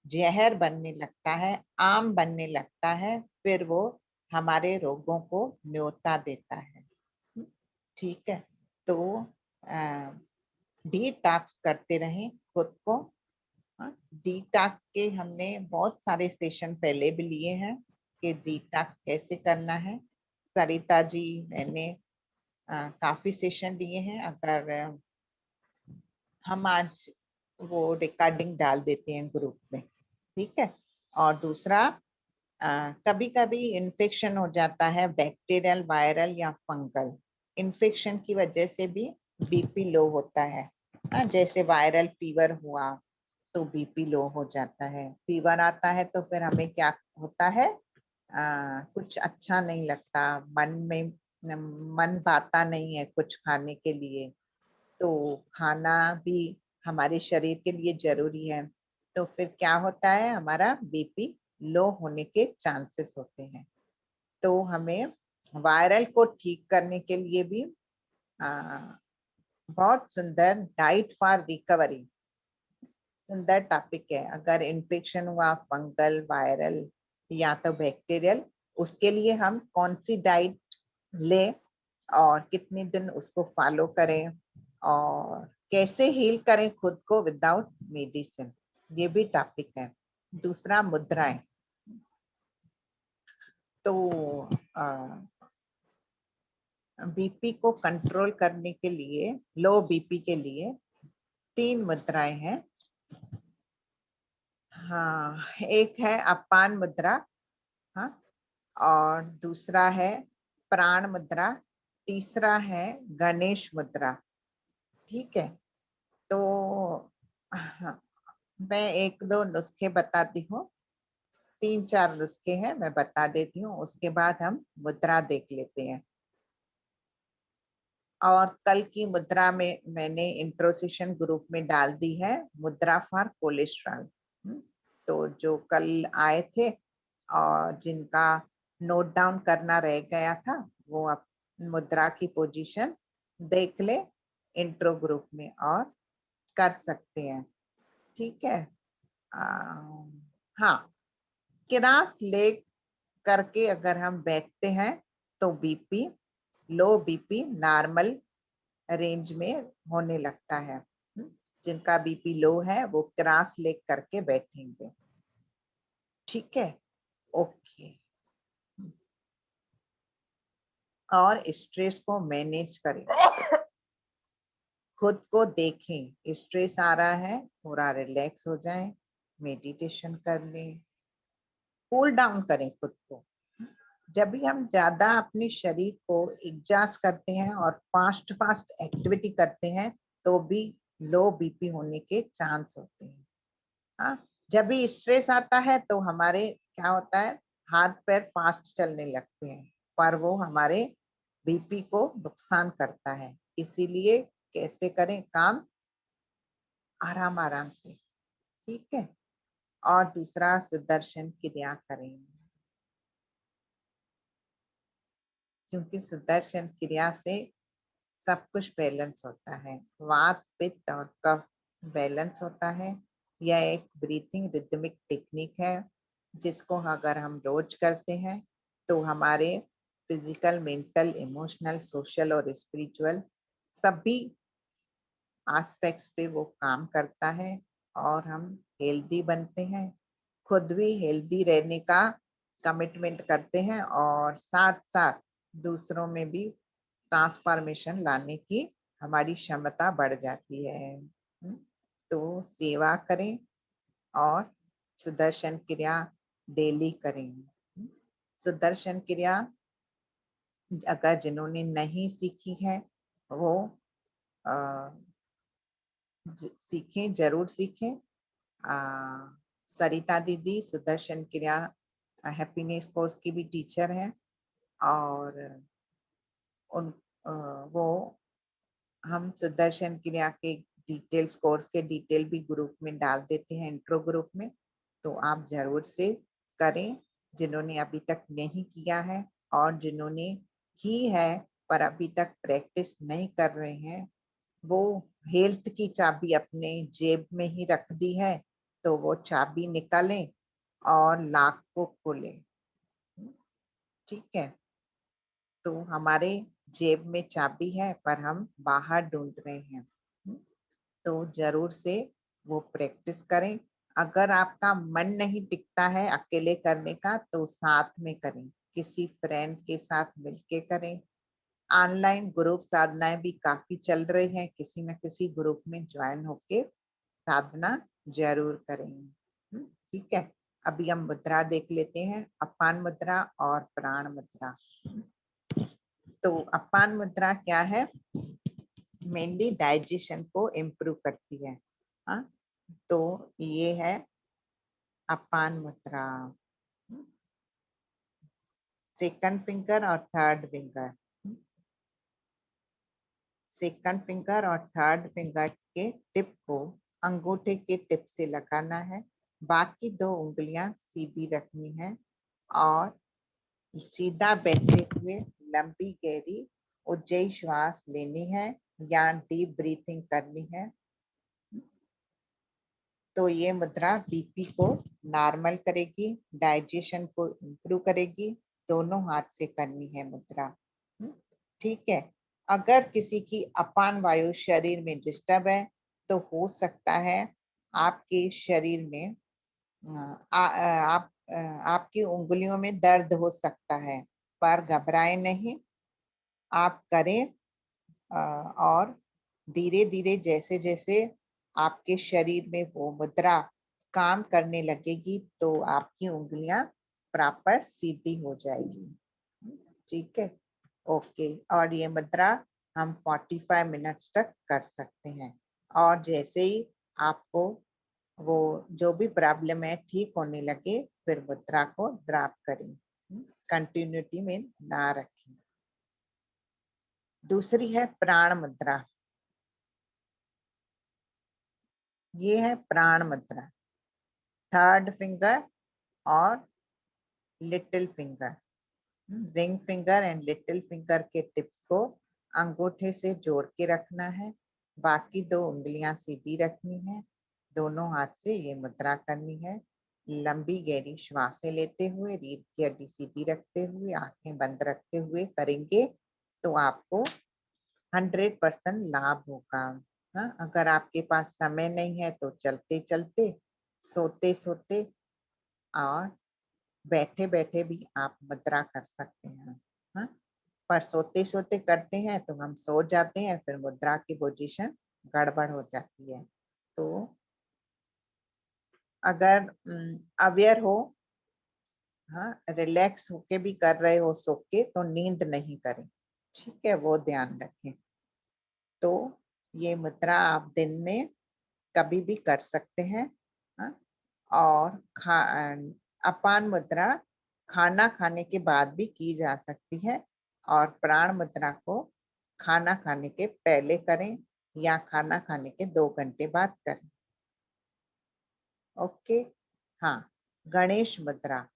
जहर बनने लगता है, आम बनने लगता है, फिर वो हमारे रोगों को न्योता देता है, ठीक है। तो डिटॉक्स करते रहें खुद को। डिटॉक्स के हमने बहुत सारे सेशन पहले भी लिए हैं कि डिटॉक्स कैसे करना है। सरिता जी, मैंने काफी सेशन लिए हैं, अगर हम आज वो रिकॉर्डिंग डाल देते हैं ग्रुप में, ठीक है। और दूसरा, कभी कभी इन्फेक्शन हो जाता है, बैक्टीरियल, वायरल या फंगल इन्फेक्शन की वजह से भी बीपी लो होता है। जैसे वायरल फीवर हुआ तो बीपी लो हो जाता है, फीवर आता है तो फिर हमें क्या होता है, कुछ अच्छा नहीं लगता, मन में मन पाता नहीं है कुछ खाने के लिए। तो खाना भी हमारे शरीर के लिए जरूरी है, तो फिर क्या होता है, हमारा बीपी लो होने के चांसेस होते हैं। तो हमें वायरल को ठीक करने के लिए भी आ, बहुत सुंदर डाइट फॉर रिकवरी, सुंदर टॉपिक है। अगर इन्फेक्शन हुआ, फंगल, वायरल या तो बैक्टीरियल, उसके लिए हम कौन सी डाइट लें और कितने दिन उसको फॉलो करें, और कैसे हील करें खुद को विदाउट मेडिसिन, ये भी टॉपिक है। दूसरा मुद्राएं। तो बीपी को कंट्रोल करने के लिए, लो बीपी के लिए 3 मुद्राएं हैं। हाँ, एक है अपान मुद्रा, हाँ, और दूसरा है प्राण मुद्रा, तीसरा है गणेश मुद्रा। ठीक है, तो हाँ, मैं एक दो नुस्खे बताती हूँ, 3-4 नुस्खे हैं, मैं बता देती हूँ, उसके बाद हम मुद्रा देख लेते हैं। और कल की मुद्रा में मैंने इंट्रोसेशन ग्रुप में डाल दी है मुद्रा फॉर कोलेस्ट्रॉल। तो जो कल आए थे और जिनका नोट डाउन करना रह गया था, वो अब मुद्रा की पोजीशन देख ले इंट्रो ग्रुप में और कर सकते हैं। ठीक है, हाँ, क्रॉस लेग करके अगर हम बैठते हैं तो बीपी, लो बीपी नॉर्मल रेंज में होने लगता है। जिनका बीपी लो है वो क्रॉस लेग करके बैठेंगे। ठीक है, ओके। और स्ट्रेस को मैनेज करें, खुद को देखें, स्ट्रेस आ रहा है थोड़ा रिलैक्स हो जाएं, मेडिटेशन कर लें, कूल डाउन करें खुद को। जब भी हम ज्यादा अपने शरीर को एग्जॉस्ट करते हैं और फास्ट फास्ट एक्टिविटी करते हैं तो भी लो बीपी होने के चांस होते हैं। हाँ, जब भी स्ट्रेस आता है तो हमारे क्या होता है, हाथ पैर फास्ट चलने लगते हैं, पर वो हमारे बीपी को नुकसान करता है। इसीलिए कैसे करें काम, आराम आराम से। ठीक है, और दूसरा सुदर्शन क्रिया करें, क्योंकि सुदर्शन क्रिया से सब कुछ बैलेंस होता है, वात पित्त और कफ बैलेंस होता है। यह एक ब्रीथिंग रिदमिक टेक्निक है जिसको अगर हम रोज करते हैं तो हमारे फिजिकल, मेंटल, इमोशनल, सोशल और स्पिरिचुअल सभी एस्पेक्ट्स पे वो काम करता है और हम हेल्दी बनते हैं, खुद भी हेल्दी रहने का कमिटमेंट करते हैं और साथ साथ दूसरों में भी ट्रांसफॉर्मेशन लाने की हमारी क्षमता बढ़ जाती है। तो सेवा करें और सुदर्शन क्रिया डेली करें। सुदर्शन क्रिया अगर जिन्होंने नहीं सीखी है वो सीखें, जरूर सीखें। सरिता दीदी सुदर्शन क्रिया हैप्पीनेस कोर्स की भी टीचर है और उन वो हम सुदर्शन क्रिया के डिटेल्स, कोर्स के डिटेल भी ग्रुप में डाल देते हैं, इंट्रो ग्रुप में, तो आप जरूर से करें जिन्होंने अभी तक नहीं किया है। और जिन्होंने की है पर अभी तक प्रैक्टिस नहीं कर रहे हैं, वो हेल्थ की चाबी अपने जेब में ही रख दी है, तो वो चाबी निकालें और लॉक को खोलें। ठीक है, तो हमारे जेब में चाबी है पर हम बाहर ढूंढ रहे हैं। तो जरूर से वो प्रैक्टिस करें। अगर आपका मन नहीं टिकता है अकेले करने का तो साथ में करें, किसी फ्रेंड के साथ मिलके करें। ऑनलाइन ग्रुप साधनाएं भी काफी चल रही हैं, किसी न किसी ग्रुप में ज्वाइन होके साधना जरूर करें। ठीक है, अभी हम मुद्रा देख लेते हैं, अपान मुद्रा और प्राण मुद्रा। तो अपान मुद्रा क्या है, मेनली डाइजेशन को इम्प्रूव करती है। हाँ, तो ये है अपान मुद्रा। सेकंड फिंगर और थर्ड फिंगर, सेकंड फिंगर और थर्ड फिंगर के टिप को अंगूठे के टिप से लगाना है, बाकी 2 उंगलियां सीधी रखनी है और सीधा बैठते हुए लंबी गहरी उज्जयी श्वास लेनी है या डीप ब्रीथिंग करनी है। तो ये मुद्रा बीपी को नॉर्मल करेगी, डाइजेशन को इम्प्रूव करेगी, दोनों हाथ से करनी है मुद्रा। ठीक है, अगर किसी की अपान वायु शरीर में डिस्टर्ब है तो हो सकता है आपके शरीर में आपकी उंगलियों में दर्द हो सकता है, पर घबराए नहीं। आप करें और धीरे धीरे जैसे जैसे आपके शरीर में वो मुद्रा काम करने लगेगी तो आपकी उंगलियां प्रॉपर सीधी हो जाएगी। ठीक है, ओके। और ये मुद्रा हम 45 मिनट्स तक कर सकते हैं। और जैसे ही आपको वो जो भी प्रॉब्लम है ठीक होने लगे, फिर मुद्रा को ड्रॉप करें, कंटिन्यूटी में ना रखें। दूसरी है प्राण मुद्रा। ये है प्राण मुद्रा, थर्ड फिंगर और little finger, ring finger and little finger के टिप्स को अंगूठे से जोड़ के रखना है। बाकी दो उंगलियां सीधी रखनी है। दोनों हाथ से ये मुद्रा करनी है। लंबी गहरी श्वासें लेते हुए, रीढ़ की हड्डी सीधी रखते हुए, आंखें बंद रखते हुए करेंगे तो आपको 100% लाभ होगा। हाँ, अगर आपके पास समय नहीं है तो चलते चलते, सोते सोते और बैठे बैठे भी आप मुद्रा कर सकते हैं। हाँ, पर सोते सोते करते हैं तो हम सो जाते हैं, फिर मुद्रा की पोजीशन गड़बड़ हो जाती है। तो अगर अवेयर हो, हाँ, रिलैक्स होके भी कर रहे हो सो के, तो नींद नहीं करें। ठीक है, वो ध्यान रखें। तो ये मुद्रा आप दिन में कभी भी कर सकते हैं। हाँ? और अपान मुद्रा खाना खाने के बाद भी की जा सकती है, और प्राण मुद्रा को खाना खाने के पहले करें या खाना खाने के 2 घंटे बाद करें। ओके। हाँ, गणेश मुद्रा।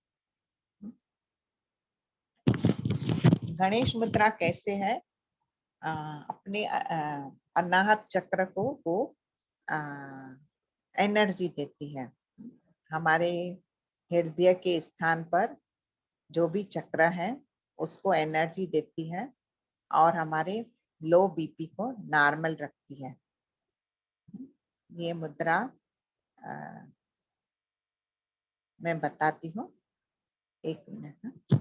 गणेश मुद्रा कैसे है? अपने अनाहत चक्र को वो एनर्जी देती है। हमारे हृदय के स्थान पर जो भी चक्र है उसको एनर्जी देती है, और हमारे लो बीपी को नॉर्मल रखती है। ये मुद्रा मैं बताती हूँ, एक मिनट।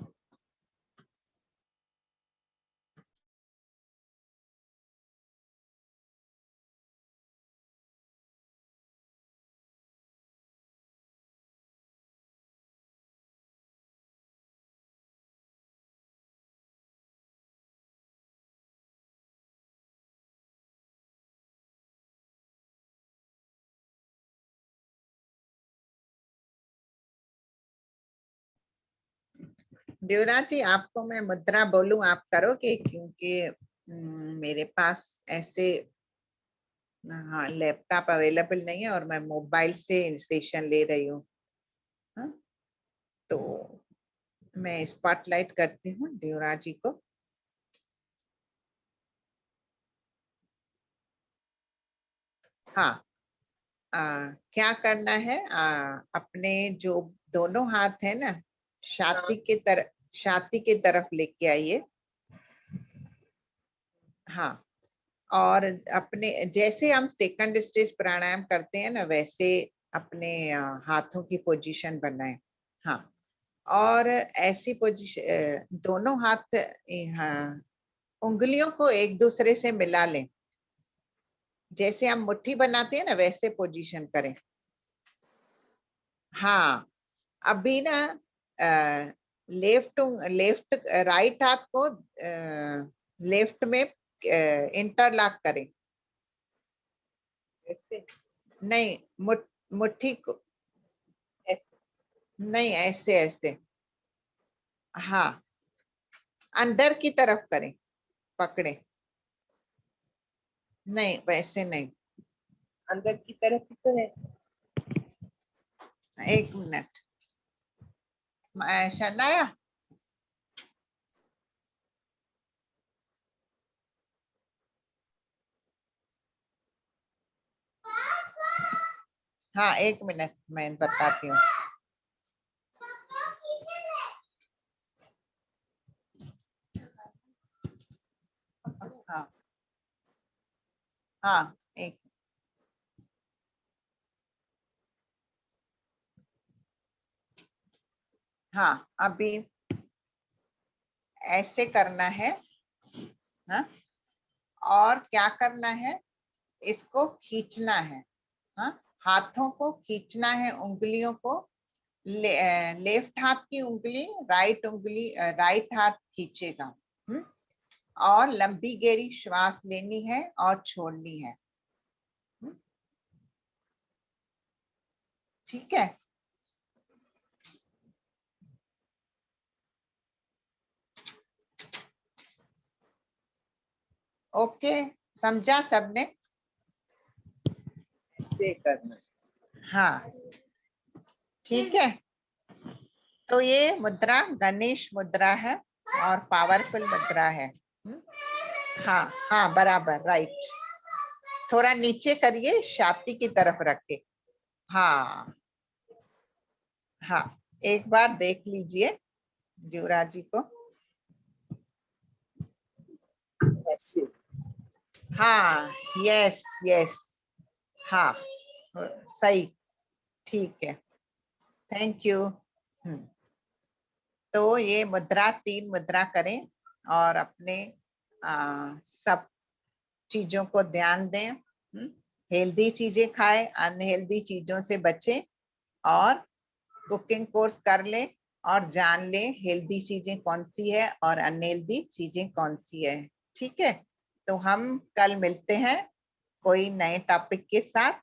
देवराज जी, आपको मैं मुद्रा बोलूं, आप करोगे? क्योंकि मेरे पास ऐसे हाँ लैपटॉप अवेलेबल नहीं है और मैं मोबाइल से सेशन ले रही हूँ। हाँ, तो मैं स्पॉटलाइट करती हूँ देवराज जी को। हाँ, क्या करना है, अपने जो दोनों हाथ है ना, छाती के तरफ लेके आइए। हाँ, और अपने जैसे हम सेकंड स्टेज प्राणायाम करते हैं ना, वैसे अपने हाथों की पोजीशन बनाएं। हाँ, और ऐसी पोजीशन दोनों हाथ, हाँ, उंगलियों को एक दूसरे से मिला लें। जैसे हम मुट्ठी बनाते हैं ना, वैसे पोजीशन करें। हाँ, अभी ना लेफ्ट राइट हाथ को लेफ्ट में इंटरलॉक करें। ऐसे नहीं, मुट्ठी को ऐसे नहीं, ऐसे ऐसे। हाँ, अंदर की तरफ करें, पकड़े। नहीं, वैसे नहीं। अंदर की तरफ ही तो है। एक मिनट, शनाया। हाँ, एक मिनट, मैं बताती हूँ। हाँ, हाँ एक हाँ अभी ऐसे करना है। हाँ और क्या करना है, इसको खींचना है। हाँ हाथों को खींचना है, उंगलियों को लेफ्ट हाथ की उंगली राइट उंगली राइट हाथ खींचेगा। और लंबी गहरी श्वास लेनी है और छोड़नी है। ठीक है। ओके समझा सबने? ऐसे करना। हाँ ठीक है। तो ये मुद्रा गणेश मुद्रा है और पावरफुल मुद्रा है। हाँ हाँ बराबर राइट। थोड़ा नीचे करिए, छाती की तरफ रख के। हाँ हाँ एक बार देख लीजिए युवराज जी को। ऐसे। हाँ यस यस हाँ सही ठीक है। Thank you. तो ये मुद्रा 3 मुद्रा करें और अपने सब चीजों को ध्यान दें। हेल्दी चीजें खाएं, अनहेल्दी चीजों से बचें और कुकिंग कोर्स कर लें और जान लें हेल्दी चीजें कौन सी है और अनहेल्दी चीजें कौन सी है। ठीक है। तो हम कल मिलते हैं कोई नए टॉपिक के साथ।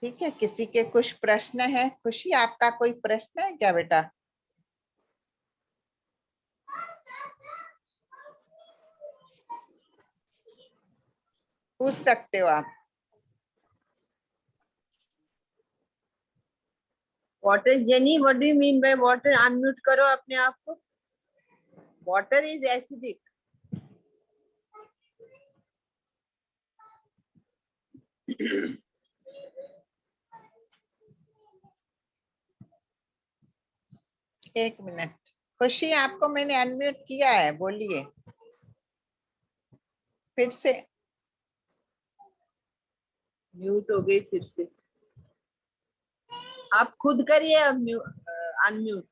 ठीक है। किसी के कुछ प्रश्न है? खुशी आपका कोई प्रश्न है क्या बेटा? पूछ सकते हो आप। Water jenny, what do you mean by water? Unmute करो अपने आप को। Water is acidic. एक मिनट। खुशी आपको मैंने अनम्यूट किया है, बोलिए फिर से। म्यूट हो गई फिर से। आप खुद करिए अनम्यूट।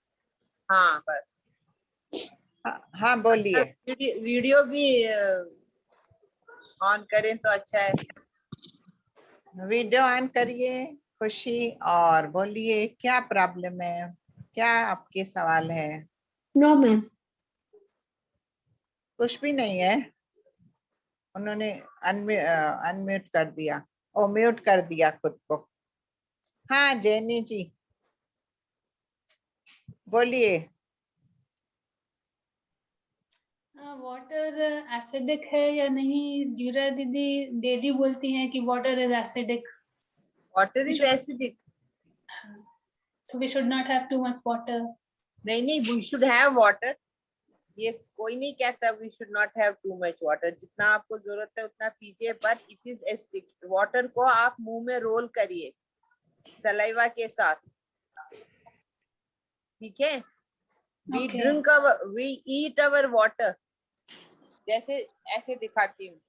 हाँ बस। हाँ बोलिए। वीडियो भी ऑन करें तो अच्छा है। वीडियो ऑन करिए खुशी और बोलिए क्या प्रॉब्लम है, क्या आपके सवाल है? No ma'am. कुछ भी नहीं है। उन्होंने अनम्यूट कर दिया और म्यूट कर दिया खुद को। हाँ जैनी जी बोलिए। वाटर एसिडिक है या नहीं? जीरा दीदी दीदी बोलती हैं कि water is acidic, water is acidic. so we should not have too much water. नहीं नहीं, वी शुड हैव वाटर। ये कोई नहीं कहता we should not have too much water. जितना आपको जरूरत है उतना पीजिए, but it is acidic. Water को आप मुंह में रोल करिए सलाइवा के साथ। ठीक है। We Okay. Drink we eat our water. जैसे ऐसे दिखाती हूँ।